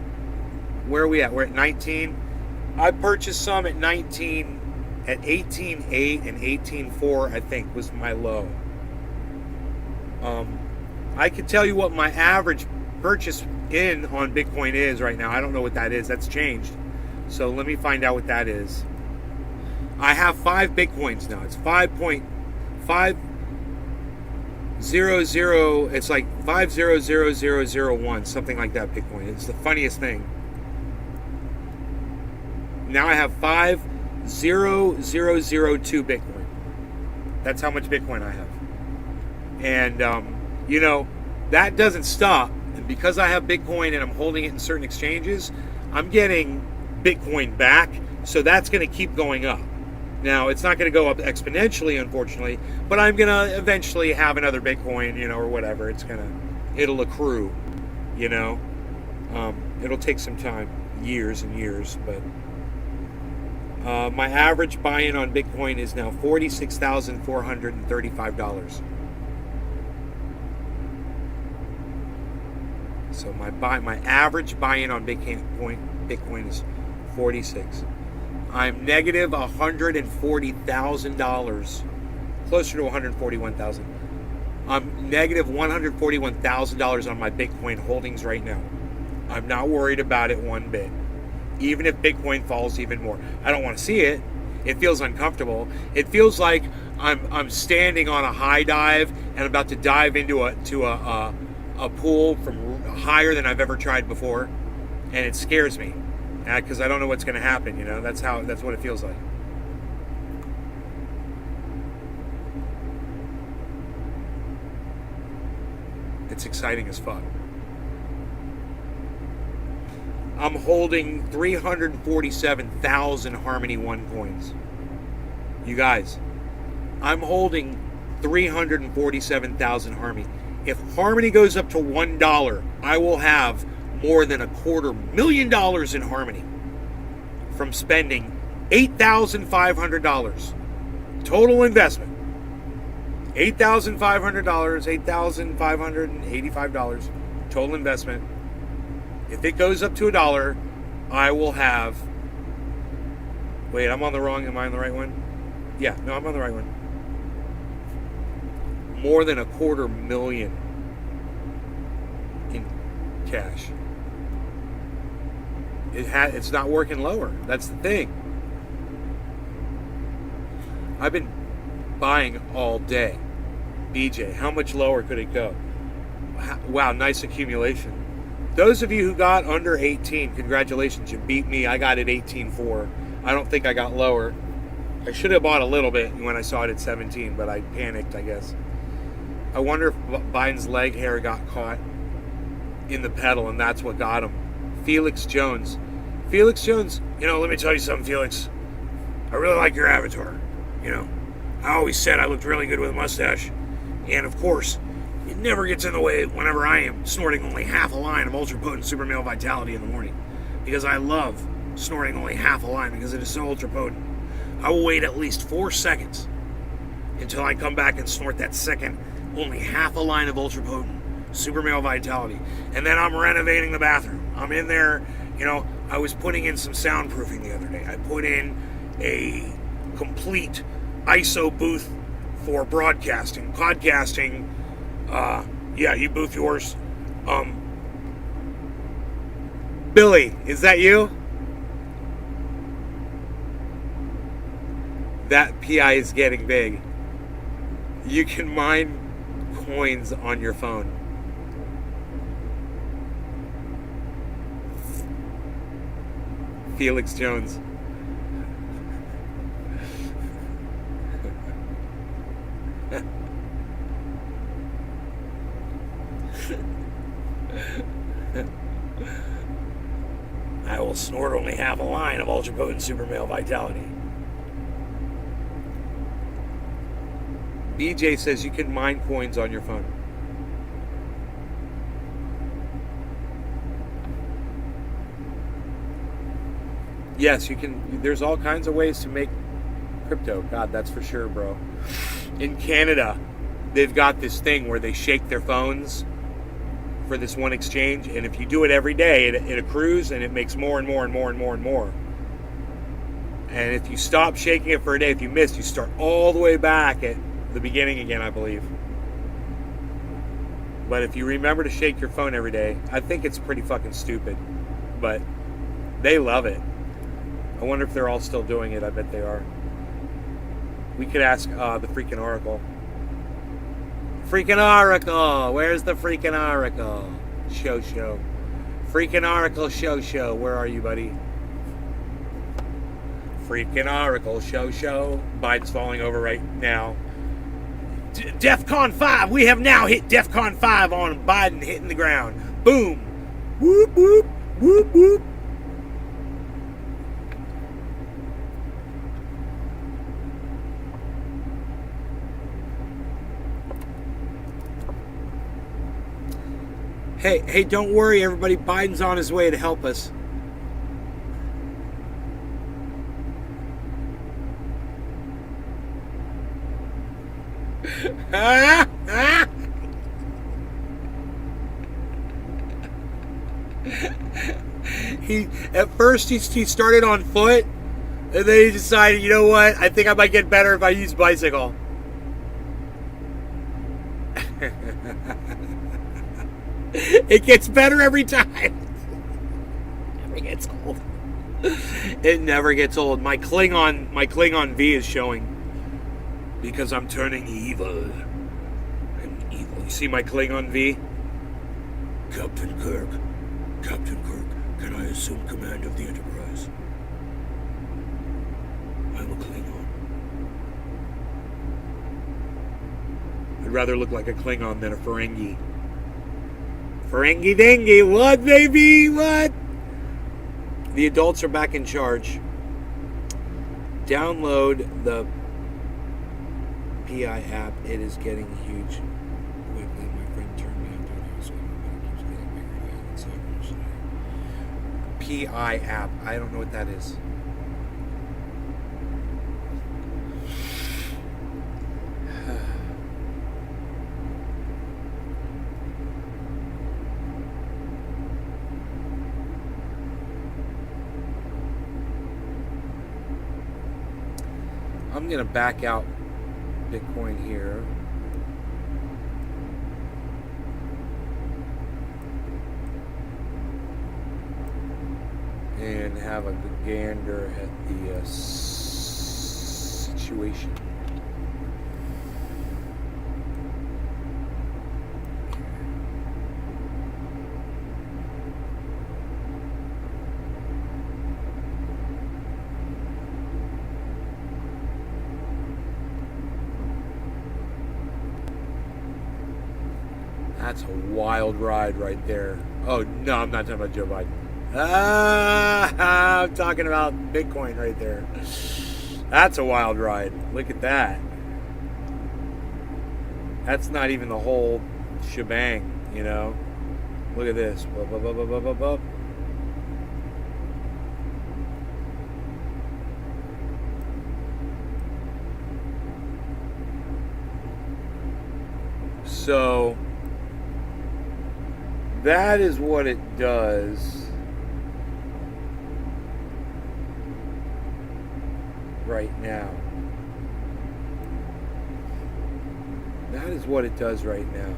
Where are we at? We're at 19. I purchased some at 19, at 18.8 and 18.4, I think, was my low. I can tell you what my average purchase in on Bitcoin is right now. I don't know what that is. That's changed. So let me find out what that is. I have 5 Bitcoins now. It's 5.500. It's like 500001, something like that. Bitcoin. It's the funniest thing. Now I have 50002 Bitcoin. That's how much Bitcoin I have. And that doesn't stop. And because I have Bitcoin and I'm holding it in certain exchanges, I'm getting Bitcoin back. So that's going to keep going up. Now, it's not going to go up exponentially, unfortunately, but I'm going to eventually have another Bitcoin, or whatever. It'll accrue, it'll take some time, years and years, but my average buy-in on Bitcoin is now $46,435. So my average buy-in on Bitcoin is 46. I'm negative $140,000, closer to $141,000. I'm negative $141,000 on my Bitcoin holdings right now. I'm not worried about it one bit. Even if Bitcoin falls even more, I don't want to see it. It feels uncomfortable. It feels like I'm standing on a high dive and about to dive into a pool from higher than I've ever tried before, and it scares me because I don't know what's going to happen. That's what it feels like. It's exciting as fuck. I'm holding 347,000 Harmony One coins. You guys, I'm holding 347,000 Harmony. If Harmony goes up to $1, I will have more than $250,000 in Harmony from spending $8,500 total investment. $8,500, $8,585 total investment. If it goes up to $1, I will have. Wait, am I on the right one? Yeah, no, I'm on the right one. More than $250,000 in cash. It's not working lower. That's the thing. I've been buying all day. BJ, how much lower could it go? Wow, nice accumulation. Those of you who got under 18, congratulations, you beat me. I got it 18.4. I don't think I got lower. I should have bought a little bit when I saw it at 17, but I panicked, I guess. I wonder if Biden's leg hair got caught in the pedal, and that's what got him. Felix Jones. Felix Jones, let me tell you something, Felix. I really like your avatar. I always said I looked really good with a mustache. And, of course, it never gets in the way whenever I am snorting only half a line of ultra potent super male vitality in the morning. Because I love snorting only half a line because it is so ultra potent. I will wait at least 4 seconds until I come back and snort that second, only half a line of ultra potent super male vitality. And then I'm renovating the bathroom. I'm in there, I was putting in some soundproofing the other day. I put in a complete ISO booth for broadcasting, podcasting. Yeah, you booth yours. Billy, is that you? That PI is getting big. You can mine coins on your phone. Felix Jones. I will snort only half a line of ultra potent super male vitality. BJ says you can mine coins on your phone. Yes, you can. There's all kinds of ways to make crypto. God, that's for sure, bro. In Canada, they've got this thing where they shake their phones for this one exchange, and if you do it every day, it accrues and it makes more and more and more and more and more. And if you stop shaking it for a day, if you miss, you start all the way back at the beginning again, I believe. But if you remember to shake your phone every day, I think it's pretty fucking stupid, but they love it. I wonder if they're all still doing it. I bet they are. We could ask the freaking Oracle. Freaking Oracle! Where's the freaking Oracle? Show. Freaking Oracle, show. Where are you, buddy? Freaking Oracle, show. Biden's falling over right now. DEFCON 5! We have now hit DEFCON 5 on Biden hitting the ground. Boom! Whoop, whoop, whoop, whoop. Hey, don't worry, everybody. Biden's on his way to help us. At first he started on foot, and then he decided, you know what? I think I might get better if I use bicycle. It gets better every time. Never gets old. It never gets old. My Klingon V is showing because I'm turning evil. I'm evil. You see my Klingon V? Captain Kirk, can I assume command of the Enterprise? I'm a Klingon. I'd rather look like a Klingon than a Ferengi. Ferengi dingy, what baby, what? The adults are back in charge. Download the PI app. It is getting huge quickly. My friend turned me on to it. I was going, but it keeps getting bigger. PI app. I don't know what that is. I'm going to back out Bitcoin here. And have a good gander at the situation. That's a wild ride right there. Oh, no, I'm not talking about Joe Biden. I'm talking about Bitcoin right there. That's a wild ride. Look at that. That's not even the whole shebang, you know. Look at this. Bup, bup, bup, bup, bup, bup. So that is what it does right now. That is what it does right now.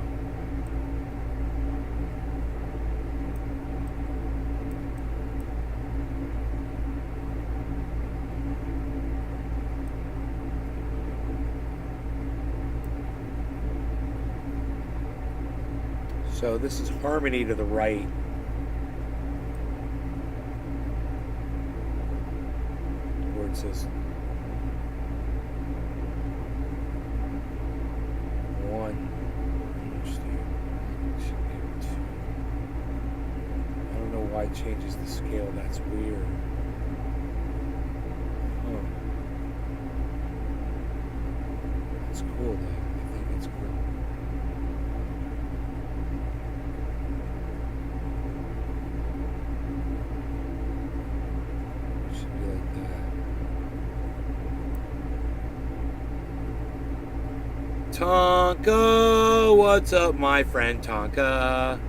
So this is Harmony to the right. Where it says 1. I don't know why it changes the scale. That's weird. Huh. It's cool though. I think it's cool. It should be like that. Tonka, what's up, my friend Tonka?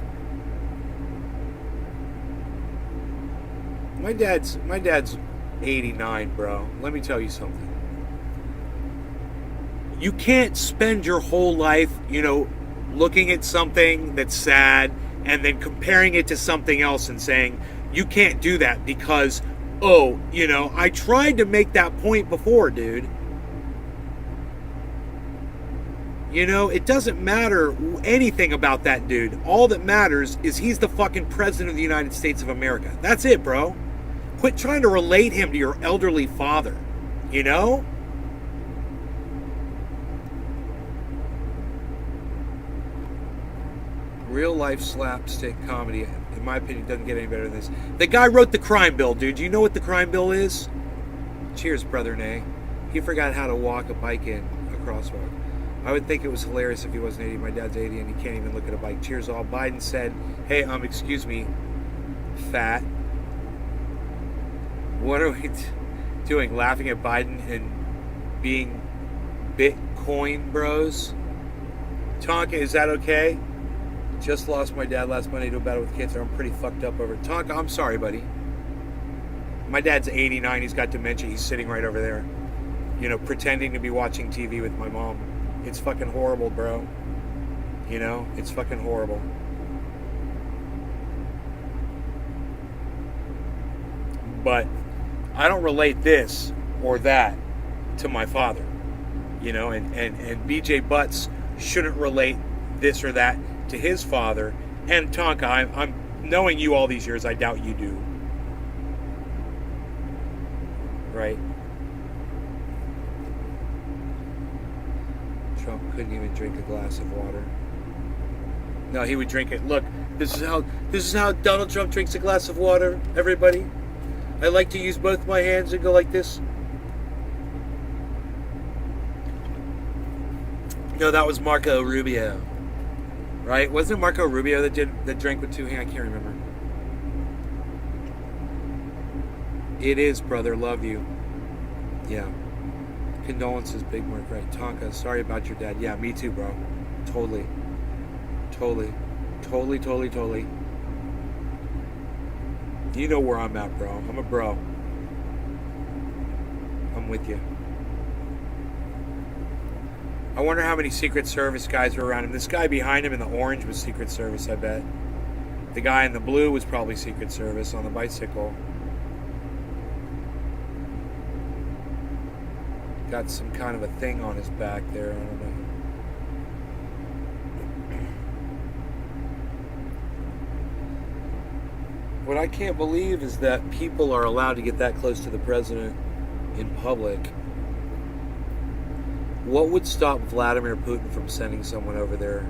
My dad's 89, bro. Let me tell you something. You can't spend your whole life, looking at something that's sad and then comparing it to something else and saying, you can't do that because, I tried to make that point before, dude. It doesn't matter anything about that dude. All that matters is he's the fucking president of the United States of America. That's it, bro. Quit trying to relate him to your elderly father, Real life slapstick comedy, in my opinion, doesn't get any better than this. The guy wrote the crime bill, dude. Do you know what the crime bill is? Cheers, brother Nay. He forgot how to walk a bike in a crosswalk. I would think it was hilarious if he wasn't 80. My dad's 80 and he can't even look at a bike. Cheers all. Biden said, hey, excuse me, fat. What are we doing? Laughing at Biden and being Bitcoin bros? Tonka, is that okay? Just lost my dad last Monday to a battle with cancer. I'm pretty fucked up over it. Tonka, I'm sorry, buddy. My dad's 89. He's got dementia. He's sitting right over there, pretending to be watching TV with my mom. It's fucking horrible, bro. It's fucking horrible. But I don't relate this or that to my father, and BJ Butts shouldn't relate this or that to his father. And Tonka, I'm knowing you all these years, I doubt you do. Right? Trump couldn't even drink a glass of water. No, he would drink it. Look, this is how Donald Trump drinks a glass of water, everybody. I like to use both my hands and go like this. No, that was Marco Rubio. Right? Wasn't it Marco Rubio that drank with two hands? I can't remember. It is, brother. Love you. Yeah. Condolences, Big Mark. Right. Tonka, sorry about your dad. Yeah, me too, bro. Totally. You know where I'm at, bro. I'm a bro. I'm with you. I wonder how many Secret Service guys were around him. This guy behind him in the orange was Secret Service, I bet. The guy in the blue was probably Secret Service on the bicycle. Got some kind of a thing on his back there. I don't know. What I can't believe is that people are allowed to get that close to the president in public. What would stop Vladimir Putin from sending someone over there?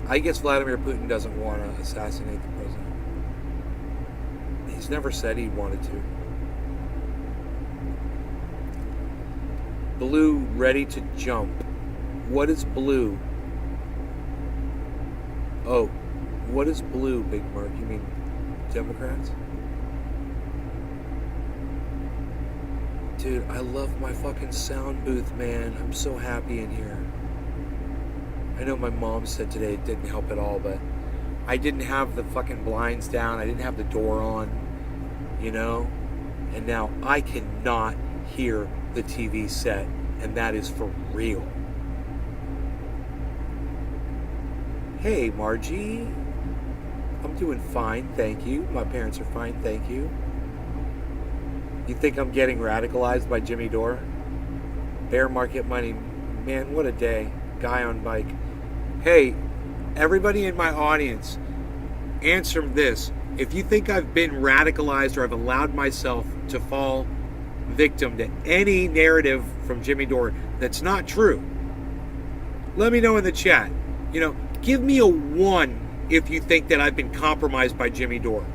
I guess Vladimir Putin doesn't want to assassinate the president. He's never said he wanted to. Blue ready to jump. What is blue? Oh, what is blue, Big Mark? You mean Democrats? Dude, I love my fucking sound booth, man. I'm so happy in here. I know my mom said today it didn't help at all, but I didn't have the fucking blinds down. I didn't have the door on, And now I cannot hear the TV set, and that is for real. Hey, Margie. I'm doing fine, thank you. My parents are fine, thank you. You think I'm getting radicalized by Jimmy Dore? Bear market money. Man, what a day. Guy on bike. Hey, everybody in my audience, answer this. If you think I've been radicalized or I've allowed myself to fall victim to any narrative from Jimmy Dore that's not true, let me know in the chat. Give me a 1 if you think that I've been compromised by Jimmy Dore.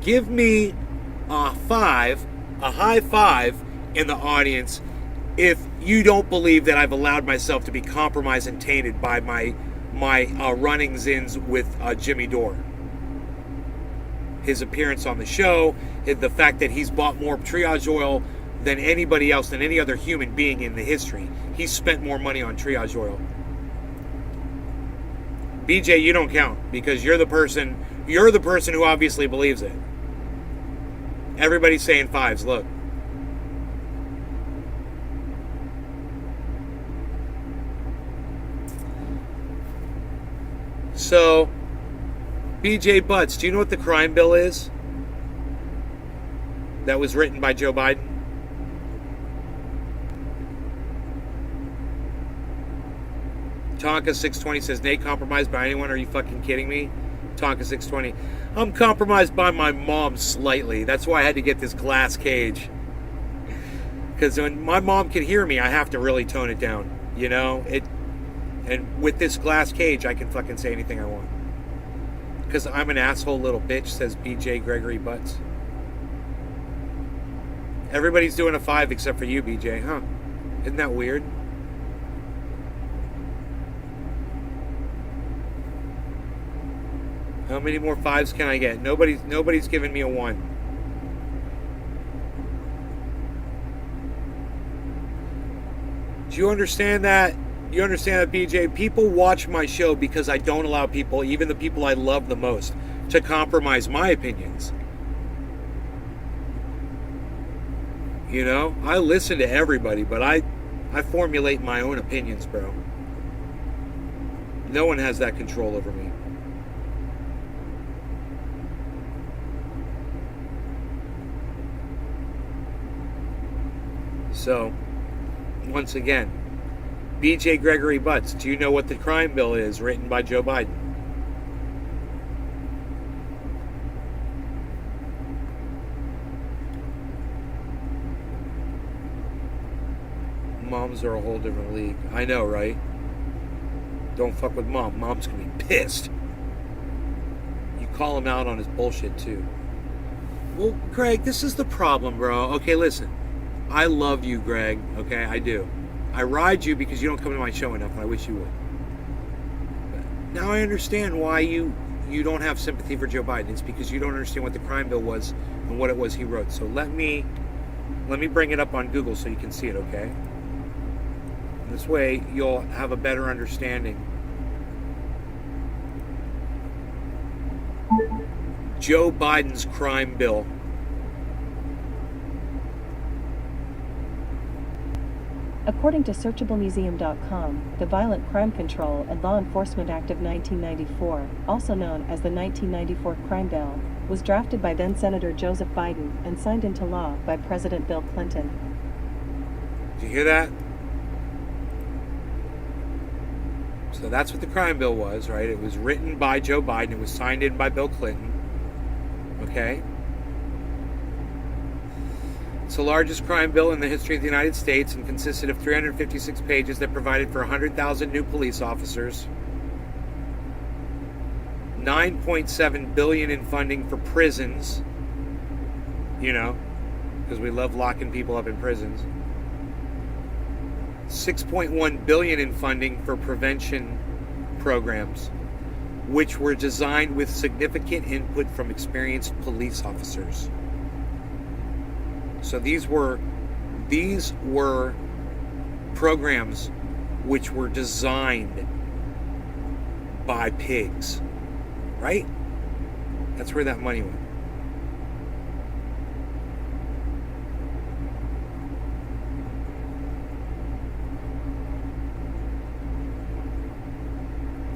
Give me a 5, a high 5 in the audience if you don't believe that I've allowed myself to be compromised and tainted by my runnings-ins with Jimmy Dore. His appearance on the show, the fact that he's bought more triage oil than anybody else, than any other human being in the history. He's spent more money on triage oil. BJ, you don't count because you're the person who obviously believes it. Everybody's saying 5s, look. So, BJ Butts, do you know what the crime bill is? That was written by Joe Biden? Tonka 620 says, Nate compromised by anyone? Are you fucking kidding me? Tonka 620. I'm compromised by my mom slightly. That's why I had to get this glass cage. Because when my mom can hear me, I have to really tone it down. And with this glass cage, I can fucking say anything I want. Because I'm an asshole little bitch, says BJ Gregory Butts. Everybody's doing a 5 except for you, BJ, huh? Isn't that weird? How many more 5s can I get? Nobody's giving me a 1. Do you understand that? You understand that, BJ? People watch my show because I don't allow people, even the people I love the most, to compromise my opinions. I listen to everybody, but I formulate my own opinions, bro. No one has that control over me. So, once again, BJ Gregory Butts, do you know what the crime bill is written by Joe Biden? Moms are a whole different league. I know, right? Don't fuck with mom. Mom's gonna be pissed. You call him out on his bullshit, too. Well, Greg, this is the problem, bro. Okay, listen. I love you, Greg. Okay, I do. I ride you because you don't come to my show enough, and I wish you would. But now I understand why you don't have sympathy for Joe Biden. It's because you don't understand what the crime bill was and what it was he wrote. So let me bring it up on Google so you can see it, okay? This way you'll have a better understanding. Joe Biden's crime bill. According to SearchableMuseum.com, the Violent Crime Control and Law Enforcement Act of 1994, also known as the 1994 Crime Bill, was drafted by then-Senator Joseph Biden and signed into law by President Bill Clinton. Did you hear that? So that's what the crime bill was, right? It was written by Joe Biden. It was signed in by Bill Clinton. Okay? It's the largest crime bill in the history of the United States and consisted of 356 pages that provided for 100,000 new police officers, $9.7 billion in funding for prisons, because we love locking people up in prisons, $6.1 billion in funding for prevention programs, which were designed with significant input from experienced police officers. So these were programs which were designed by pigs, right? That's where that money went.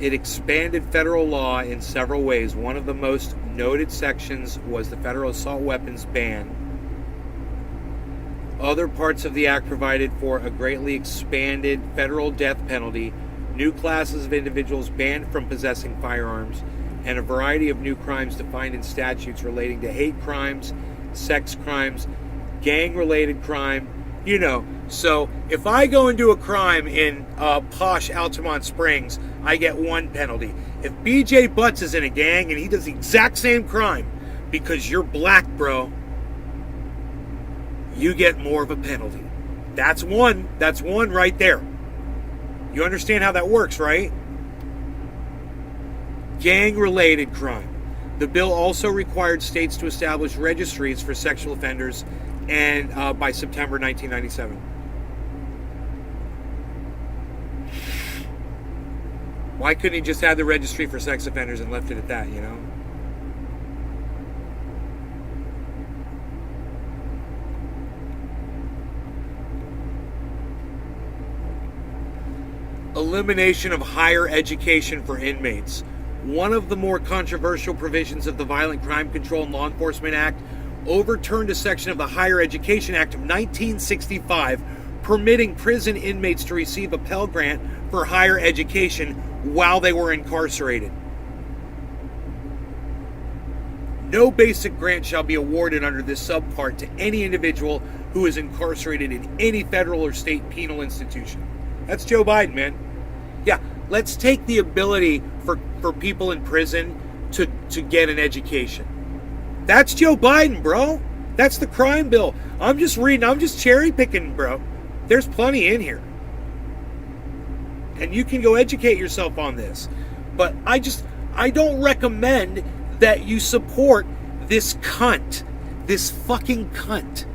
It expanded federal law in several ways. One of the most noted sections was the federal assault weapons ban. Other parts of the act provided for a greatly expanded federal death penalty, new classes of individuals banned from possessing firearms, and a variety of new crimes defined in statutes relating to hate crimes, sex crimes, gang-related crime. You know, so if I go and do a crime in posh Altamont Springs, I get one penalty. If BJ Butts is in a gang and he does the exact same crime because you're black, bro, you get more of a penalty. That's one right there. You understand how that works, right? Gang-related crime. The bill also required states to establish registries for sexual offenders, and by September 1997. Why couldn't he just have the registry for sex offenders and left it at that, you know? Elimination of higher education for inmates. One of the more controversial provisions of the Violent Crime Control and Law Enforcement Act overturned a section of the Higher Education Act of 1965 permitting prison inmates to receive a Pell Grant for higher education while they were incarcerated. No basic grant shall be awarded under this subpart to any individual who is incarcerated in any federal or state penal institution. That's Joe Biden, man. Yeah, let's take the ability for people in prison to get an education. That's Joe Biden, bro. That's the crime bill. I'm just cherry picking, bro. There's plenty in here. And you can go educate yourself on this. But I don't recommend that you support this cunt. This fucking cunt.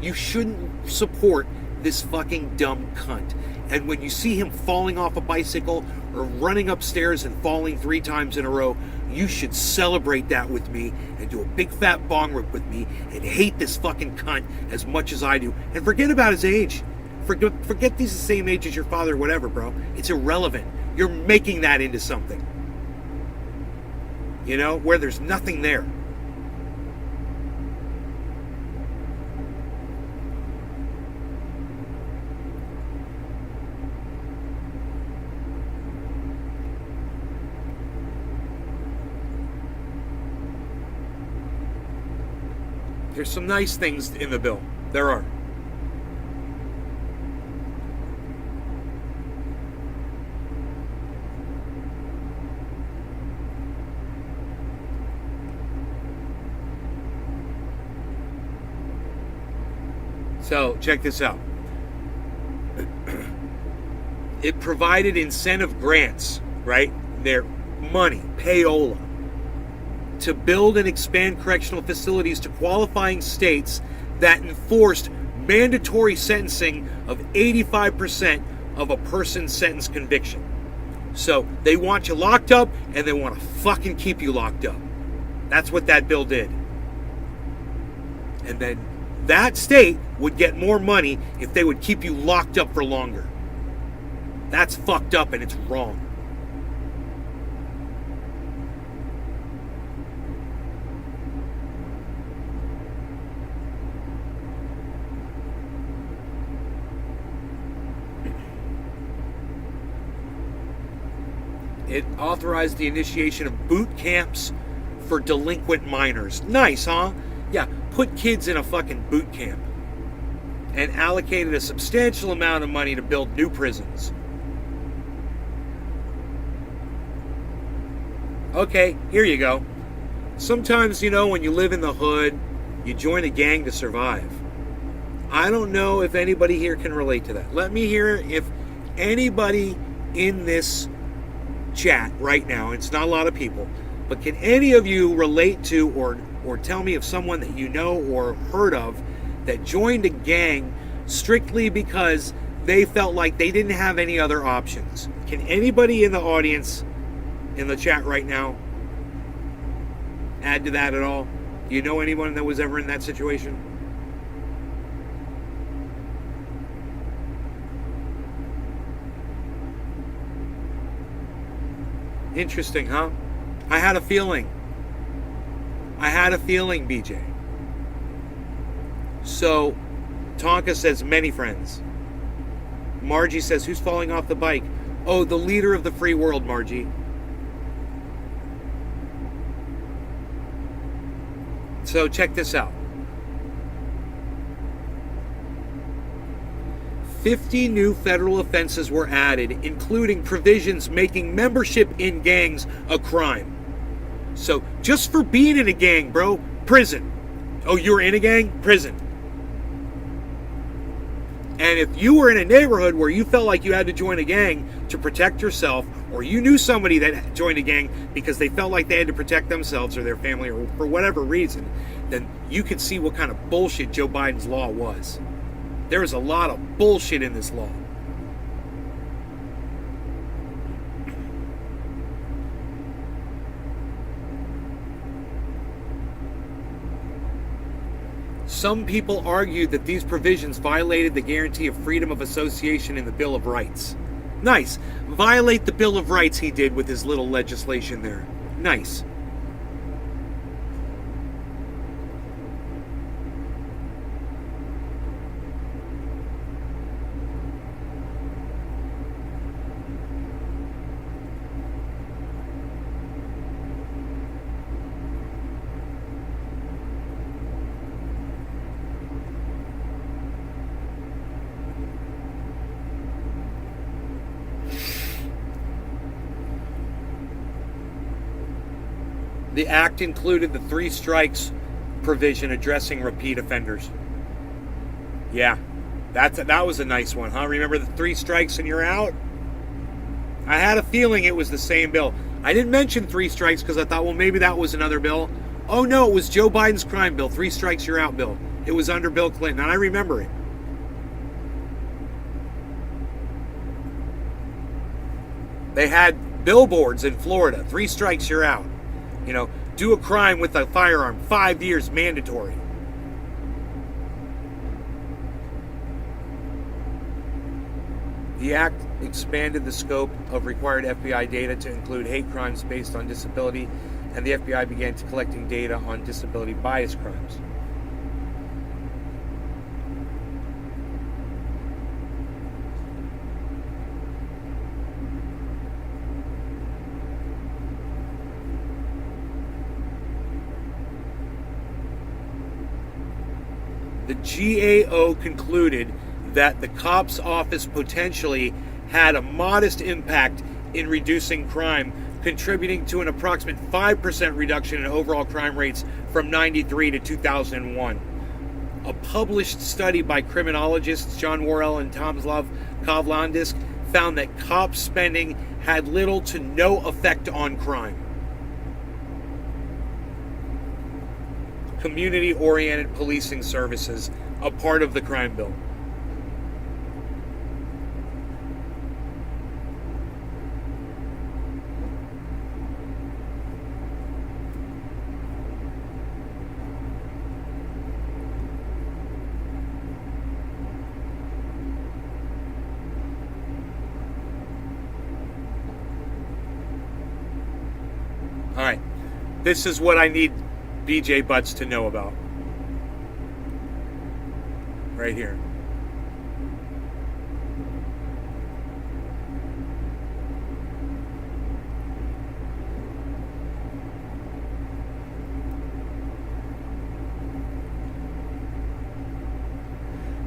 You shouldn't support this fucking dumb cunt. And when you see him falling off a bicycle or running upstairs and falling 3 times in a row, you should celebrate that with me and do a big fat bong rip with me and hate this fucking cunt as much as I do. And forget about his age. Forget he's the same age as your father or whatever, bro. It's irrelevant. You're making that into something. You know, where there's nothing there. There's some nice things in the bill. There are. So, check this out. It provided incentive grants, right? Their money, payola, to build and expand correctional facilities to qualifying states that enforced mandatory sentencing of 85% of a person's sentence conviction. So they want you locked up and they want to fucking keep you locked up. That's what that bill did. And then that state would get more money if they would keep you locked up for longer. That's fucked up and it's wrong. It authorized the initiation of boot camps for delinquent minors. Nice, huh? Yeah, put kids in a fucking boot camp. And allocated a substantial amount of money to build new prisons. Okay, here you go. Sometimes, you know, when you live in the hood, you join a gang to survive. I don't know if anybody here can relate to that. Let me hear if anybody in this chat right now, it's not a lot of people, but can any of you relate to or tell me of someone that you know or heard of that joined a gang strictly because they felt like they didn't have any other options? Can anybody in the audience, in the chat right now, add to that at all? Do you know anyone that was ever in that situation? Interesting, huh? I had a feeling, BJ. So, Tonka says many friends. Margie says, who's falling off the bike? Oh, the leader of the free world, Margie. So check this out. 50 new federal offenses were added, including provisions making membership in gangs a crime. So just for being in a gang, bro, prison. Oh, you were in a gang? Prison. And if you were in a neighborhood where you felt like you had to join a gang to protect yourself, or you knew somebody that joined a gang because they felt like they had to protect themselves or their family or for whatever reason, then you could see what kind of bullshit Joe Biden's law was. There was a lot of bullshit in this law. Some people argued that these provisions violated the guarantee of freedom of association in the Bill of Rights. Nice. Violate the Bill of Rights he did with his little legislation there. Nice. The act included the 3 strikes provision addressing repeat offenders. Yeah, that was a nice one, huh? Remember the 3 strikes and you're out? I had a feeling it was the same bill. I didn't mention 3 strikes because I thought, well, maybe that was another bill. Oh no, it was Joe Biden's crime bill, 3 strikes, you're out bill. It was under Bill Clinton, and I remember it. They had billboards in Florida, 3 strikes, you're out. You know, do a crime with a firearm, 5 years mandatory. The act expanded the scope of required FBI data to include hate crimes based on disability, and the FBI began collecting data on disability bias crimes. The GAO concluded that the COPS office potentially had a modest impact in reducing crime, contributing to an approximate 5% reduction in overall crime rates from 93 to 2001. A published study by criminologists John Worrell and Tomislav Kovlandisk found that COPS spending had little to no effect on crime. Community-oriented policing services, a part of the crime bill. All right, this is what I need BJ Butts to know about. Right here.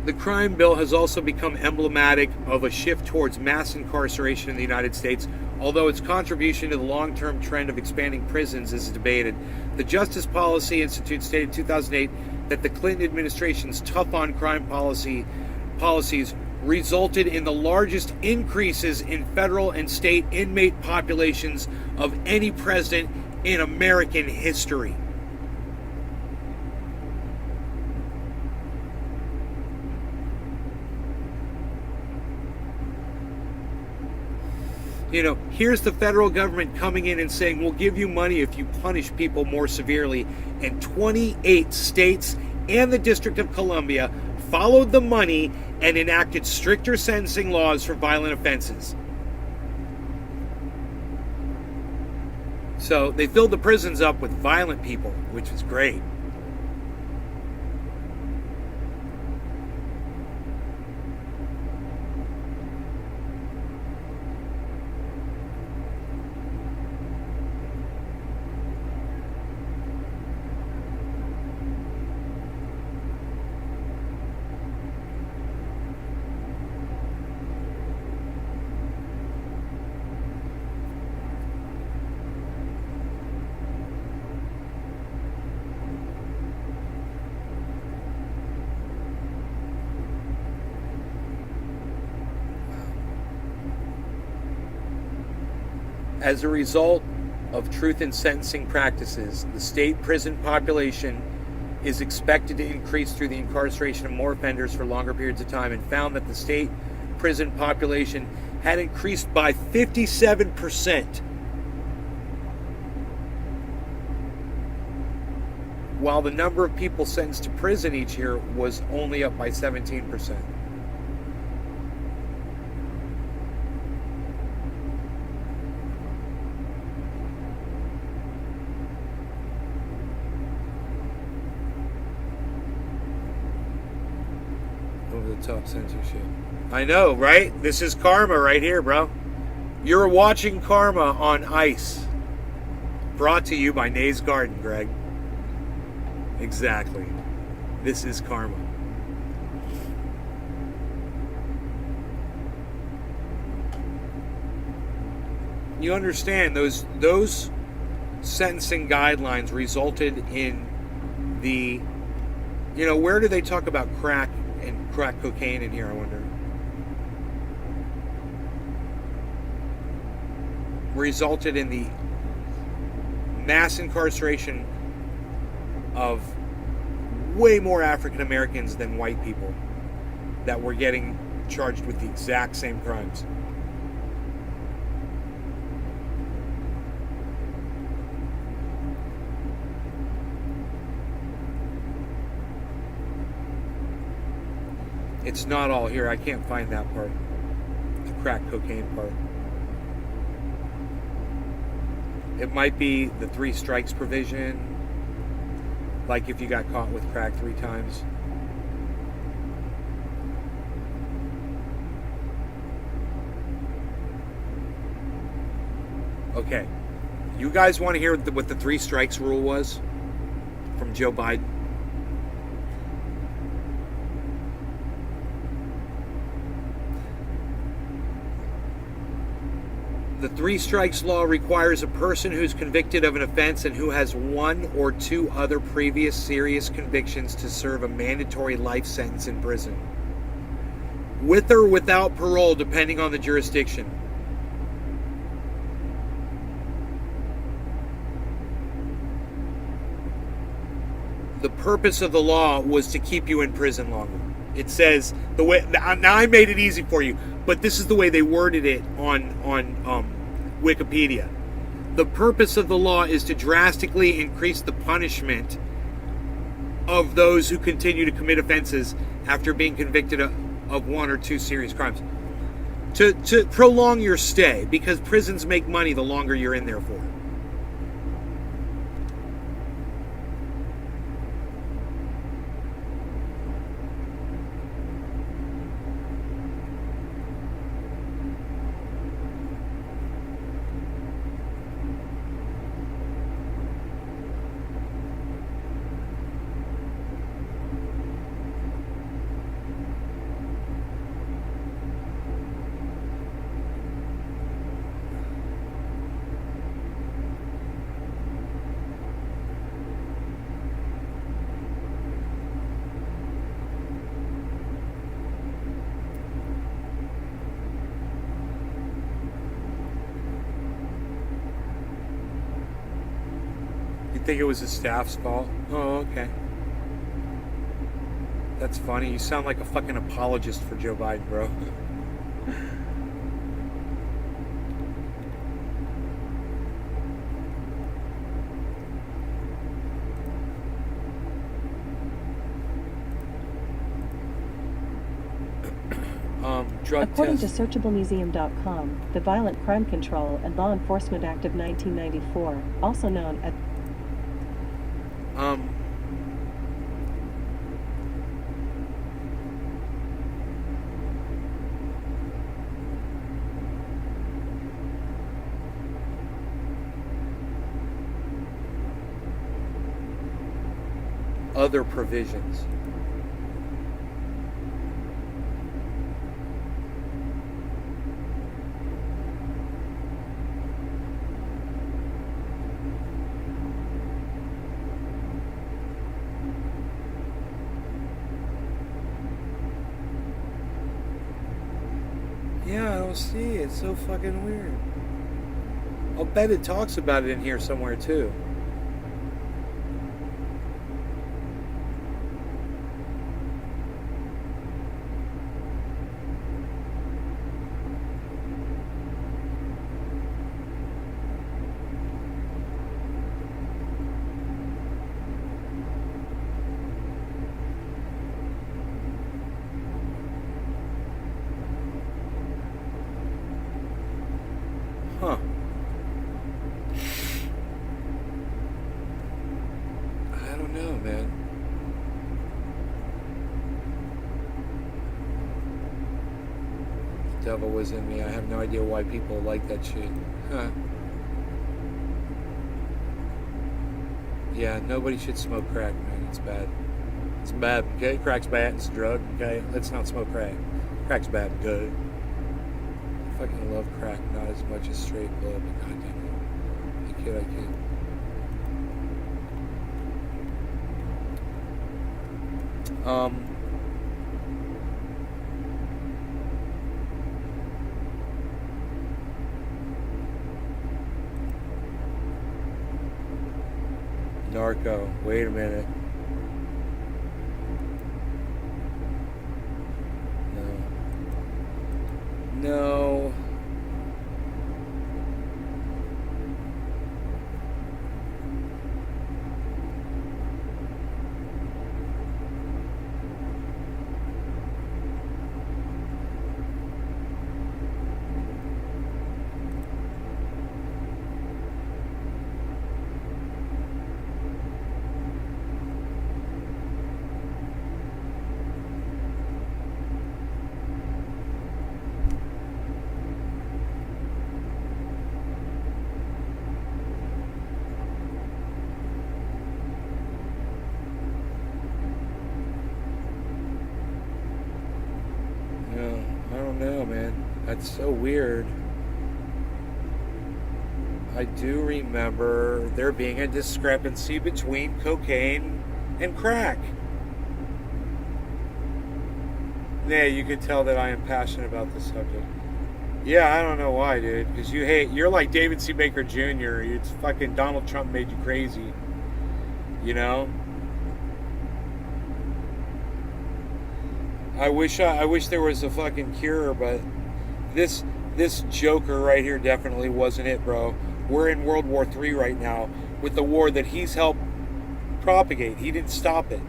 The crime bill has also become emblematic of a shift towards mass incarceration in the United States, although its contribution to the long-term trend of expanding prisons is debated. The Justice Policy Institute stated in 2008 that the Clinton administration's tough-on-crime policies resulted in the largest increases in federal and state inmate populations of any president in American history. You know, here's the federal government coming in and saying, we'll give you money if you punish people more severely. And 28 states and the District of Columbia followed the money and enacted stricter sentencing laws for violent offenses. So they filled the prisons up with violent people, which was great. As a result of truth in sentencing practices, the state prison population is expected to increase through the incarceration of more offenders for longer periods of time, and found that the state prison population had increased by 57%, while the number of people sentenced to prison each year was only up by 17%. Over the top censorship. I know, right? This is karma right here, bro. You're watching karma on ice. Brought to you by Nays Garden, Greg. Exactly. This is karma. You understand those sentencing guidelines resulted in the, where do they talk about crack and crack cocaine in here, I wonder? Resulted in the mass incarceration of way more African Americans than white people that were getting charged with the exact same crimes. It's not all here. I can't find that part. The crack cocaine part. It might be the 3 strikes provision. Like if you got caught with crack 3 times. Okay. You guys want to hear what the 3 strikes rule was from Joe Biden? The 3 strikes law requires a person who's convicted of an offense and who has 1 or 2 other previous serious convictions to serve a mandatory life sentence in prison, with or without parole, depending on the jurisdiction. The purpose of the law was to keep you in prison longer. It says the way. Now I made it easy for you, but this is the way they worded it on Wikipedia. The purpose of the law is to drastically increase the punishment of those who continue to commit offenses after being convicted of 1 or 2 serious crimes. To prolong your stay, because prisons make money the longer you're in there for. Think it was his staff's fault? Oh, okay. That's funny. You sound like a fucking apologist for Joe Biden, bro. Drug According test. to searchablemuseum.com, the Violent Crime Control and Law Enforcement Act of 1994, also known as other provisions. Yeah, I don't see it. It's so fucking weird. I'll bet it talks about it in here somewhere too. Huh. I don't know, man. The devil was in me. I have no idea why people like that shit. Huh. Yeah, nobody should smoke crack, man. It's bad. It's bad, okay? Crack's bad. It's a drug, okay? Let's not smoke crack. Crack's bad, good. I fucking love crack, not as much as straight blow, but goddamn it. I kid, I kid. Narco. Wait a minute. No. No, I don't know, man. That's so weird. I do remember there being a discrepancy between cocaine and crack. Yeah, you could tell that I am passionate about this subject. Yeah, I don't know why, dude. Because you're like David C. Baker Jr. It's fucking Donald Trump made you crazy. You know? I wish there was a fucking cure, but this Joker right here definitely wasn't it, bro. We're in World War III right now with the war that he's helped propagate. He didn't stop it.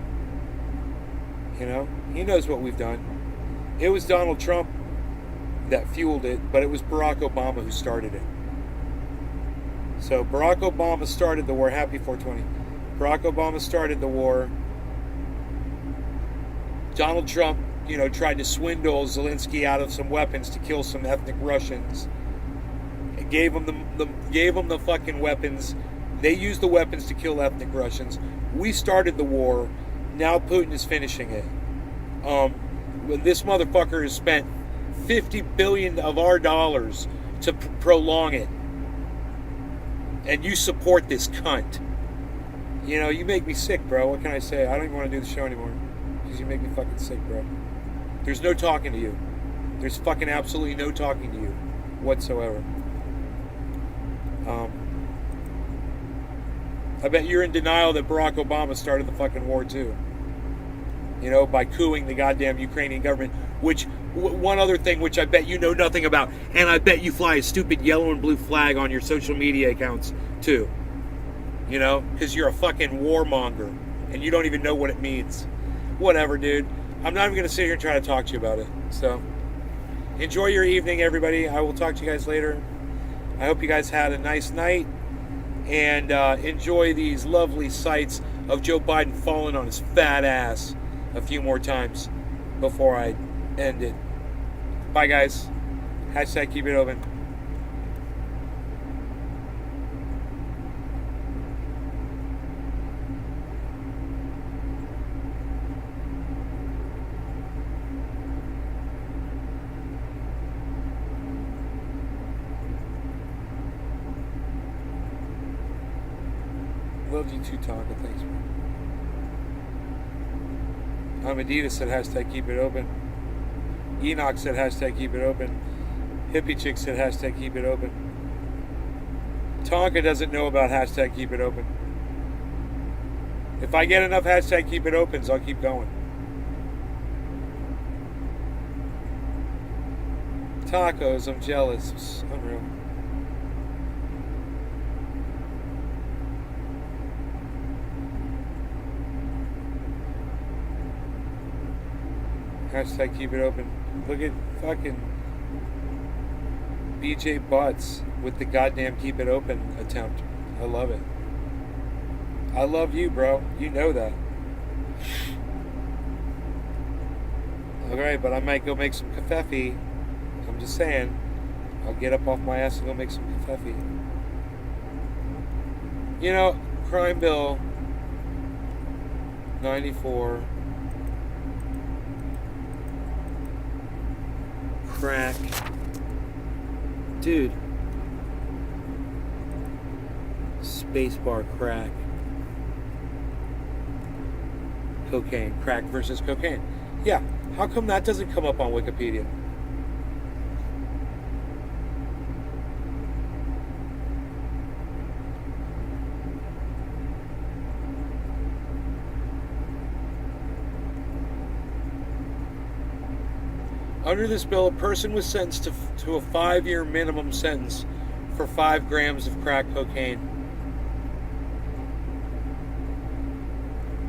You know? He knows what we've done. It was Donald Trump that fueled it, but it was Barack Obama who started it. So Barack Obama started the war. Happy 420. Barack Obama started the war. Donald Trump, tried to swindle Zelensky out of some weapons to kill some ethnic Russians. It gave them the fucking weapons. They used the weapons to kill ethnic Russians. We started the war. Now Putin is finishing it. This motherfucker has spent $50 billion of our dollars to prolong it. And you support this cunt. You make me sick, bro. What can I say? I don't even want to do the show anymore. Because you make me fucking sick, bro. There's no talking to you. There's fucking absolutely no talking to you whatsoever. I bet you're in denial that Barack Obama started the fucking war too. By cooing the goddamn Ukrainian government. Which, one other thing which I bet you know nothing about. And I bet you fly a stupid yellow and blue flag on your social media accounts too. Because you're a fucking warmonger. And you don't even know what it means. Whatever, dude. I'm not even going to sit here and try to talk to you about it. So, enjoy your evening, everybody. I will talk to you guys later. I hope you guys had a nice night. And enjoy these lovely sights of Joe Biden falling on his fat ass a few more times before I end it. Bye, guys. Hashtag keep it open. Love you too, Tonka. Thanks, man. Adidas said hashtag keep it open. Enoch said hashtag keep it open. Hippie Chick said hashtag keep it open. Tonka doesn't know about hashtag keep it open. If I get enough hashtag keep it opens, I'll keep going. Tacos, I'm jealous. It's unreal. Hashtag keep it open. Look at fucking BJ Butts with the goddamn keep it open attempt. I love it. I love you, bro. You know that. Alright, but I might go make some kafefe. I'm just saying. I'll get up off my ass and go make some kafefe. You know, Crime Bill 94. Crack. Dude. Spacebar crack. Cocaine. Crack versus cocaine. Yeah. How come that doesn't come up on Wikipedia? Under this bill, a person was sentenced to a 5-year minimum sentence for 5 grams of crack cocaine.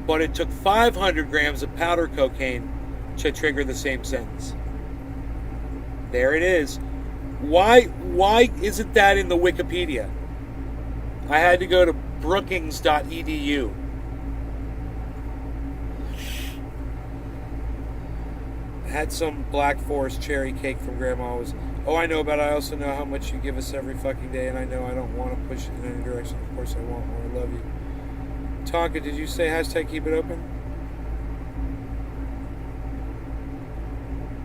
But it took 500 grams of powder cocaine to trigger the same sentence. There it is. Why isn't that in the Wikipedia? I had to go to brookings.edu. Had some Black Forest cherry cake from Grandma. Oh, I know, but I also know how much you give us every fucking day, and I know I don't want to push it in any direction. Of course I want more. I love you. Tonka, did you say hashtag keep it open?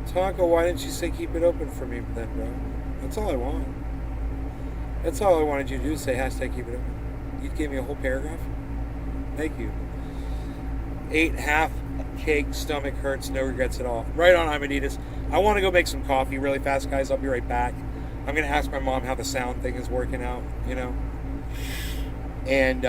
Tonka, why didn't you say keep it open for me then, bro? That's all I want. That's all I wanted you to do, is say hashtag keep it open. You gave me a whole paragraph? Thank you. 8 half cake, stomach hurts, no regrets at all. Right on, I'm Adidas. I want to go make some coffee really fast, guys. I'll be right back. I'm going to ask my mom how the sound thing is working out, you know. And,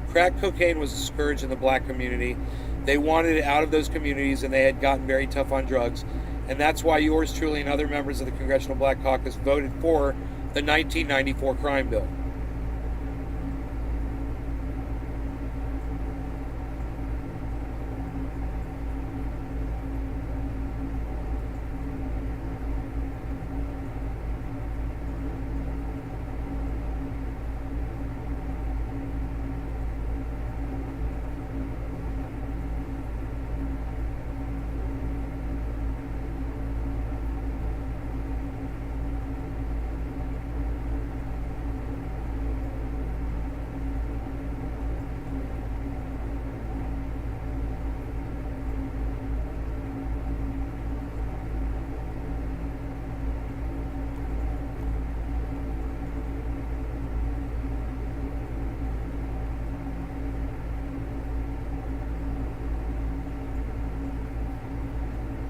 crack cocaine was a scourge in the black community. They wanted it out of those communities, and they had gotten very tough on drugs. And that's why yours truly and other members of the Congressional Black Caucus voted for the 1994 crime bill.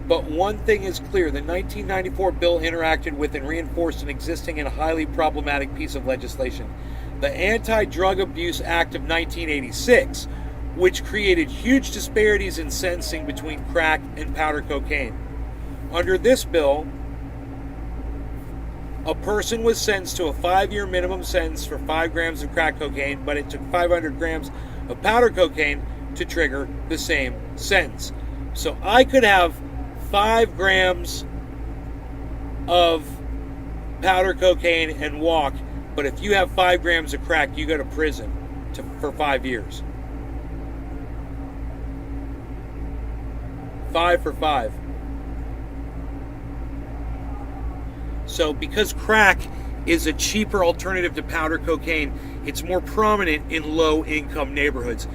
But one thing is clear, the 1994 bill interacted with and reinforced an existing and highly problematic piece of legislation, the Anti-Drug Abuse Act of 1986, which created huge disparities in sentencing between crack and powder cocaine. Under this bill, a person was sentenced to a 5-year minimum sentence for 5 grams of crack cocaine, but it took 500 grams of powder cocaine to trigger the same sentence. So I could have 5 grams of powder cocaine and walk, but if you have 5 grams of crack, you go to prison for 5 years. 5 for 5. So because crack is a cheaper alternative to powder cocaine, it's more prominent in low-income neighborhoods,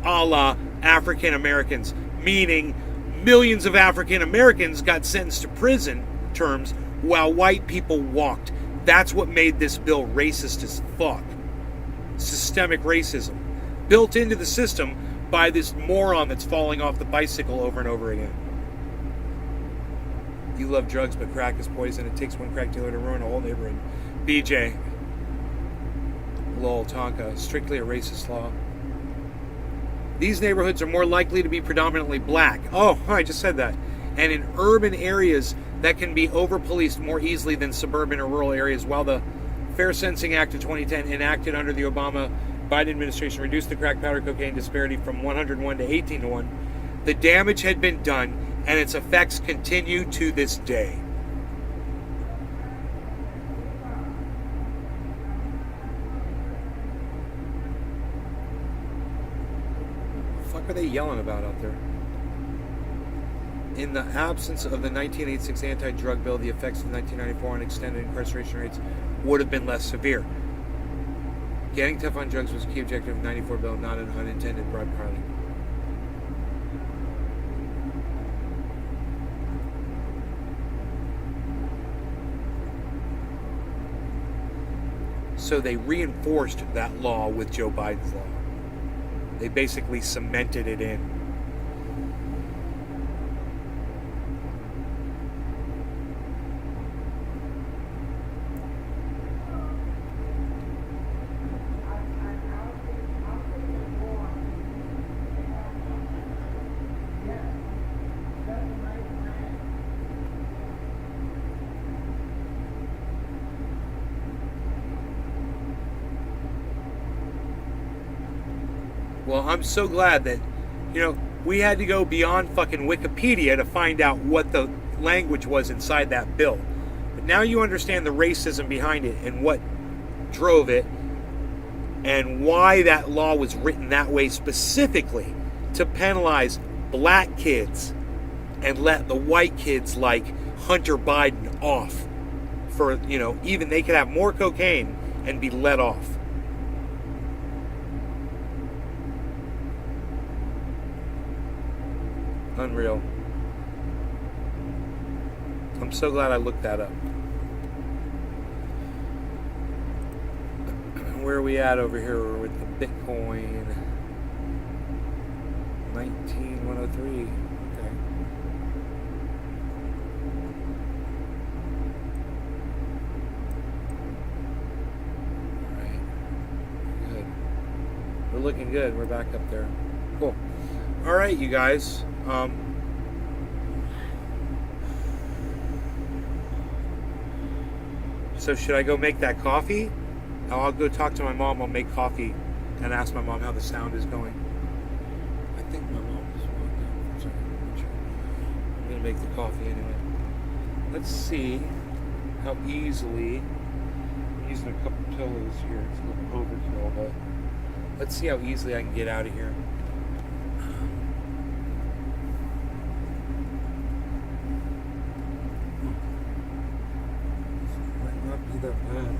a la African Americans, meaning millions of African Americans got sentenced to prison terms while white people walked. That's what made this bill racist as fuck. systemic racism built into the system by this moron that's falling off the bicycle over and over again. You love drugs, but crack is poison. It takes one crack dealer to ruin a whole neighborhood. BJ. Lol, Tonka. Strictly a racist law. These neighborhoods are more likely to be predominantly black. Oh, I just said that. And in urban areas that can be over-policed more easily than suburban or rural areas. While the Fair Sentencing Act of 2010, enacted under the Obama-Biden administration, reduced the crack powder cocaine disparity from 101 to 18 to 1, the damage had been done, and its effects continue to this day. What the fuck are they yelling about out there? In the absence of the 1986 anti-drug bill, the effects of 1994 on extended incarceration rates would have been less severe. Getting tough on drugs was a key objective of the 94 bill, not an unintended bribe piling. So they reinforced that law with Joe Biden's law. They basically cemented it in. Well, I'm so glad that, we had to go beyond fucking Wikipedia to find out what the language was inside that bill. But now you understand the racism behind it and what drove it and why that law was written that way specifically to penalize black kids and let the white kids like Hunter Biden off for, even they could have more cocaine and be let off. Unreal. I'm so glad I looked that up. Where are we at over here? We're with the Bitcoin. 19103. Okay. Alright. Good. We're looking good. We're back up there. Cool. Alright, you guys. So should I go make that coffee? I'll go talk to my mom. I'll make coffee and ask my mom how the sound is going. I think my mom is walked down for a second. I'm going to make the coffee anyway. Let's see how easily, I'm using a couple pillows here. It's a little overkill, but let's see how easily I can get out of here. Might not be that bad.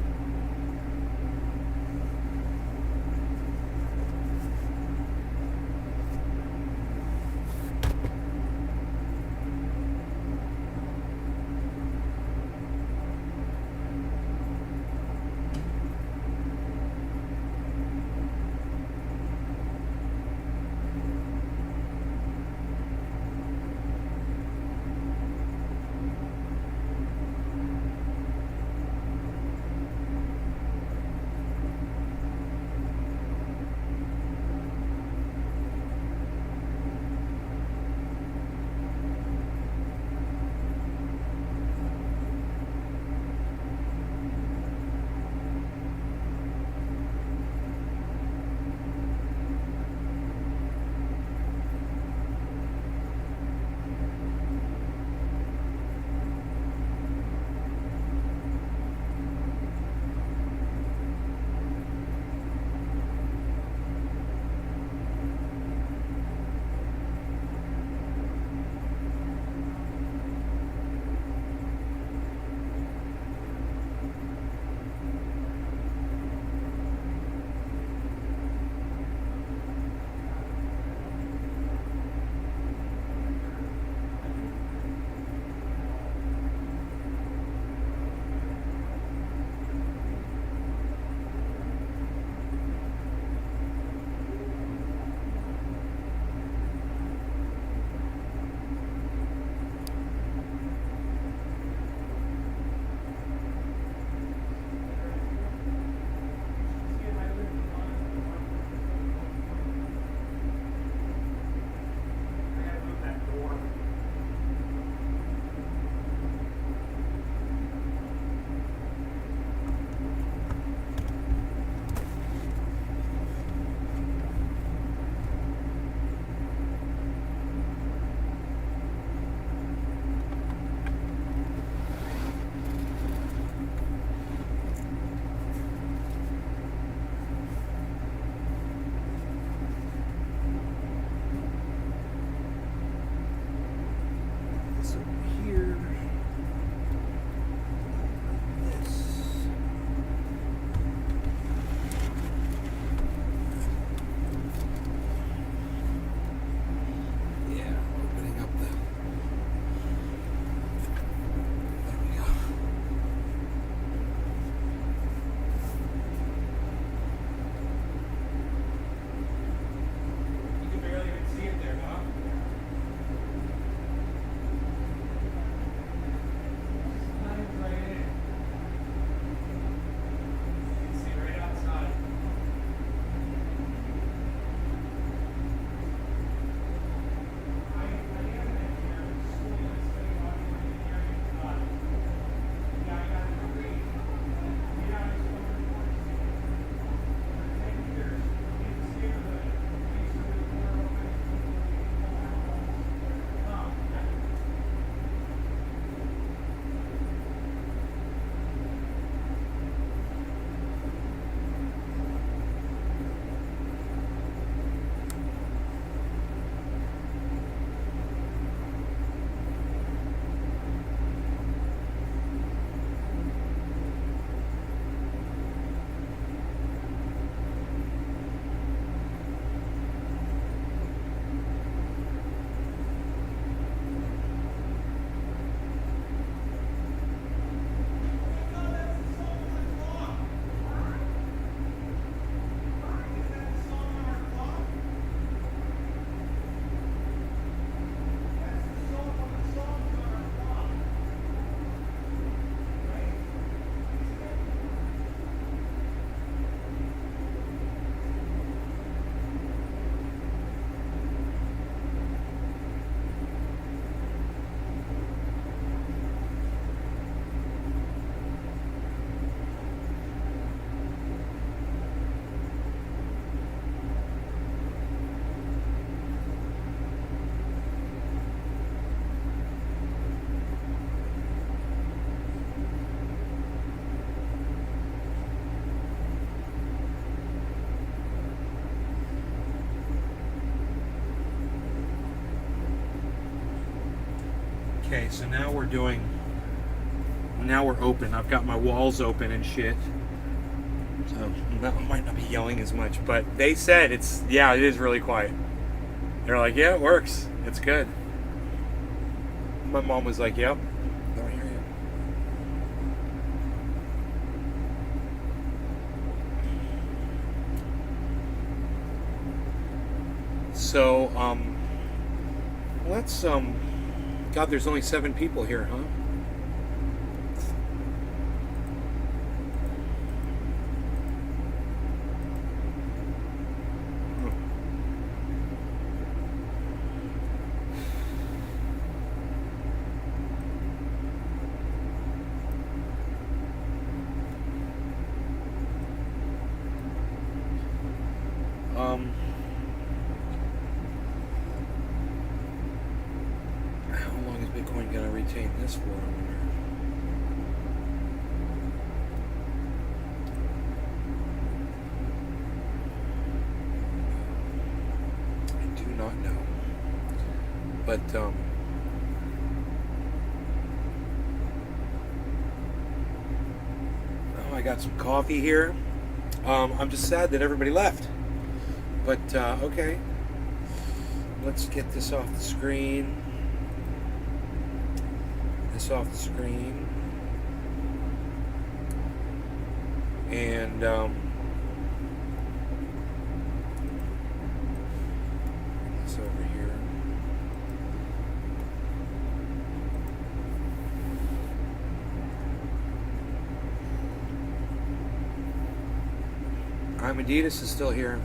Okay, so now we're open. I've got my walls open and shit. So I might not be yelling as much, but they said it is really quiet. They're like, yeah, it works. It's good. My mom was like, yep. I hear you. So, let's, God, there's only 7 people here, huh? How long is Bitcoin going to retain this for? I wonder. I do not know. But, oh, I got some coffee here. I'm just sad that everybody left. But, okay. Let's get this off the screen. Off the screen. And, this over here. Adidas is still here.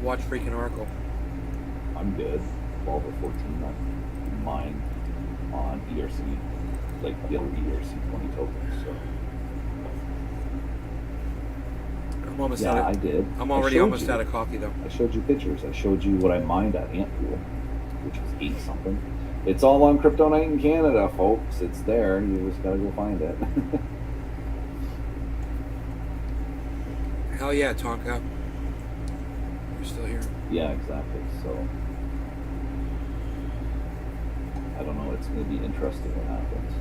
Watch freaking Oracle. I'm good. 12 or 14 on mine on ERC, like the other ERC20 tokens. So I'm almost yeah, out of, I did. I'm already almost out of coffee though. I showed you pictures. I showed you what I mined at Antpool, which was 8 something. It's all on Crypto Night in Canada, folks. It's there. You just gotta go find it. Hell yeah, Tonka. Still here. Yeah, exactly. So I don't know. It's going to be interesting what happens.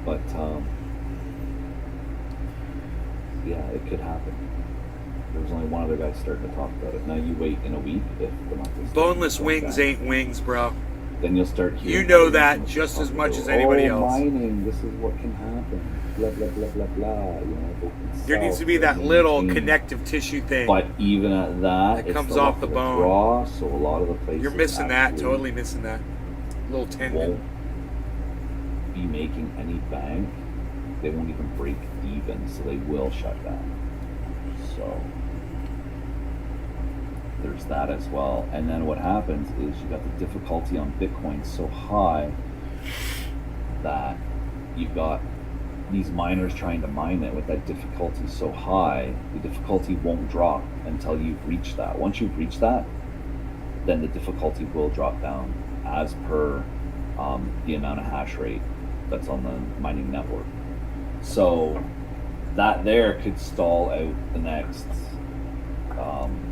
But yeah, it could happen. There's only one other guy starting to talk about it. Now you wait in a week if the market's boneless wings back. Ain't wings, bro. Then you'll start hearing. You know that just as much as anybody else. Mining, this is what can happen. Blah blah blah blah blah. You know, there needs to be that little connective tissue thing. But even at that, it comes off the bone. Draw, so a lot of the places you're missing that. Totally missing that little tendon. Won't be making any bank. They won't even break even, so they will shut down. So there's that as well. And then what happens is you got the difficulty on Bitcoin so high that you've got these miners trying to mine it with that difficulty so high, the difficulty won't drop until you've reached that. Once you've reached that, then the difficulty will drop down as per the amount of hash rate that's on the mining network. So that there could stall out the next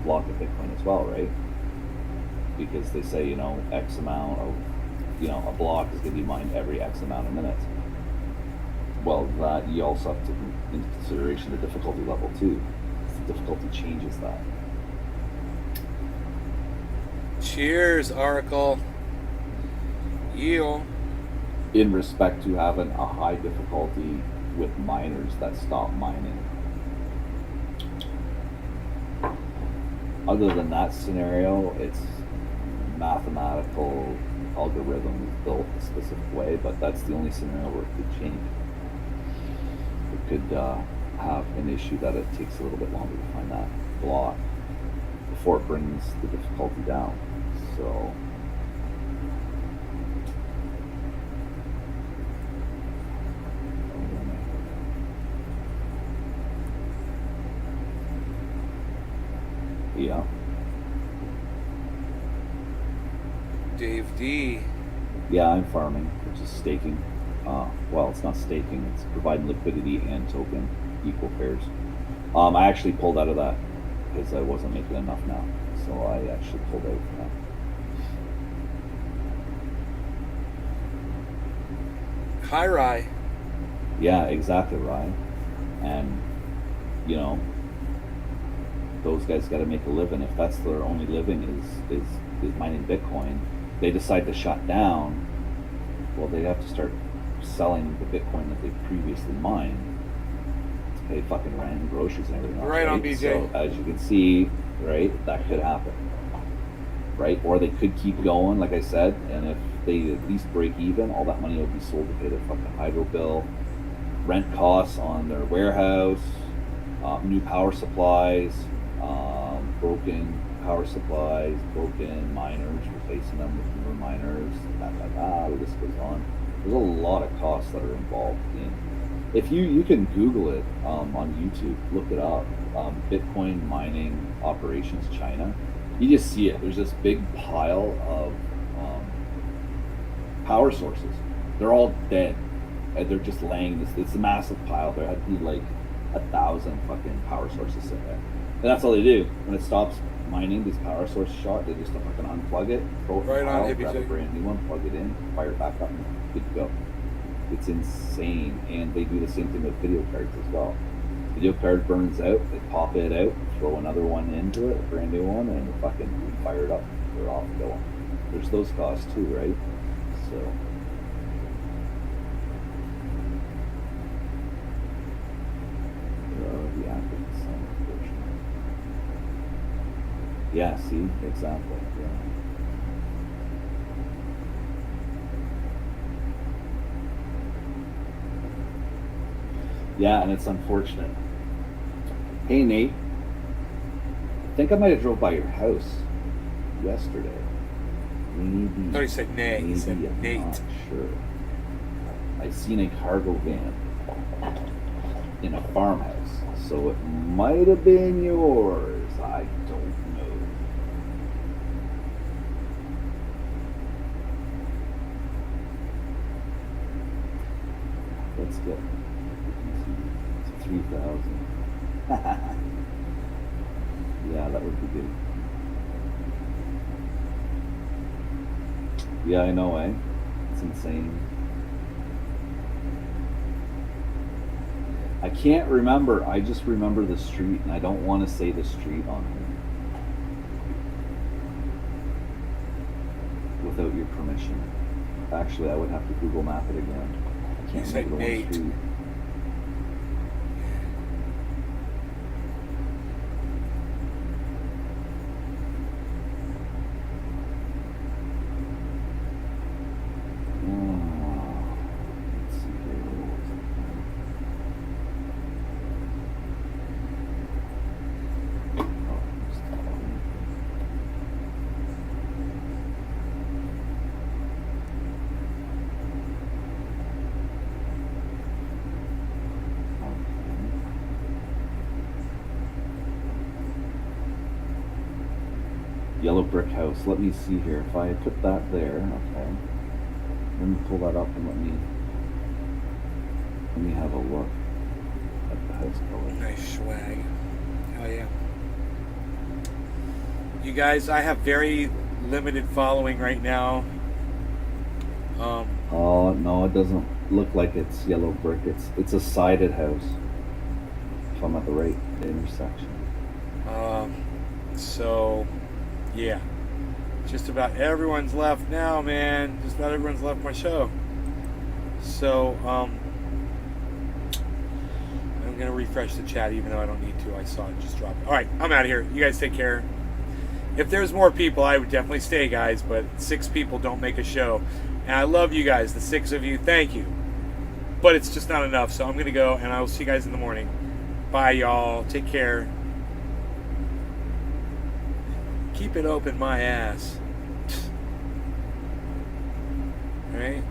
block of Bitcoin as well, right? Because they say, X amount of, a block is going to be mined every X amount of minutes. Well, that you also have to take into consideration the difficulty level too. The difficulty changes that. Cheers, Oracle. You. In respect to having a high difficulty with miners that stop mining. Other than that scenario, it's mathematical algorithm is built a specific way, but that's the only scenario where it could change. It could have an issue that it takes a little bit longer to find that block before it brings the difficulty down. So yeah. Dave D. Yeah, I'm farming, which is staking. Well, it's not staking; it's providing liquidity and token equal pairs. I actually pulled out of that because I wasn't making enough now, so I actually pulled out from that. Hi, Rye. Yeah, exactly, Ryan. And you know, those guys got to make a living. If that's their only living is mining Bitcoin, they decide to shut down. Well, they have to start selling the Bitcoin that they previously mined to pay fucking rent and groceries and everything else. Right on, BJ. So as you can see, right, that could happen. Right? Or they could keep going, like I said, and if they at least break even, all that money will be sold to pay their fucking hydro bill, rent costs on their warehouse, new power supplies, broken power supplies, broken miners, replacing them with newer miners, the list goes on. There's a lot of costs that are involved in. If you can Google it on YouTube, look it up. Bitcoin mining operations China. You just see it. There's this big pile of power sources. They're all dead. And they're just laying this. It's a massive pile. There had to be like 1,000 fucking power sources sitting there. And that's all they do. When it stops mining, these power sources shot, they just fucking unplug it, throw it in the pile, grab a brand new one, plug it in, fire it back up, and good to go. It's insane. And they do the same thing with video cards as well. Video card burns out, they pop it out, throw another one into it, a brand new one, and fucking fire it up. They're off and going. There's those costs too, right? So the active portion. Yeah, see? Exactly. Yeah. Yeah, and it's unfortunate. Hey, Nate. I think I might have drove by your house yesterday. Maybe. I thought he said nay. He said I'm Nate. not sure. I seen a cargo van in a farmhouse, so it might have been yours. I don't know. Let's get 3,000. Yeah, that would be good. Yeah, I know, eh? It's insane. I can't remember. I just remember the street, and I don't want to say the street on here without your permission. Actually, I would have to Google Map it again. I can't You said remember the Nate. one street. Let's see here. Oh, just Yellow brick house. Let me see here. If I put that there, okay. Let me pull that up and let me have a look at the house color. Nice swag. Hell yeah. You guys, I have very limited following right now. Oh no, it doesn't look like it's yellow brick. It's a sided house. If I'm at the right intersection. So, yeah. Just about everyone's left now, man. Just about everyone's left my show. So, I'm going to refresh the chat even though I don't need to. I saw it just drop. All right, I'm out of here. You guys take care. If there's more people, I would definitely stay, guys. But 6 people don't make a show, and I love you guys, the 6 of you. Thank you. But it's just not enough. So I'm gonna go, and I will see you guys in the morning. Bye, y'all. Take care. Keep it open, my ass. Alright?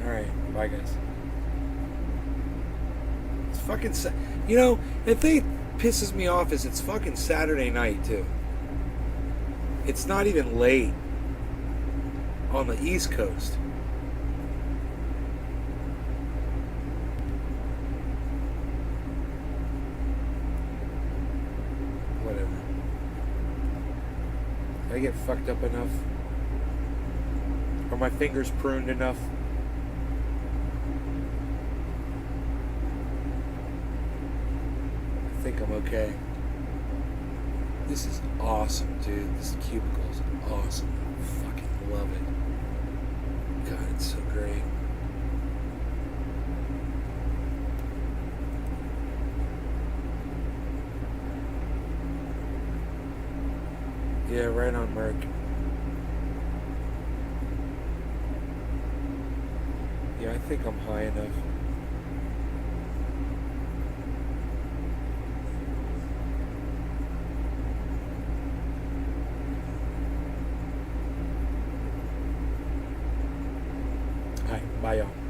Alright. Bye, guys. It's fucking... You know, the thing that pisses me off is it's fucking Saturday night, too. It's not even late on the East Coast. Whatever. Did I get fucked up enough? Are my fingers pruned enough? I think I'm okay. This is awesome, dude. This cubicle is awesome. I fucking love it. God, it's so great. Yeah, right on, Merc. Yeah, I think I'm high enough. Alright, bye y'all.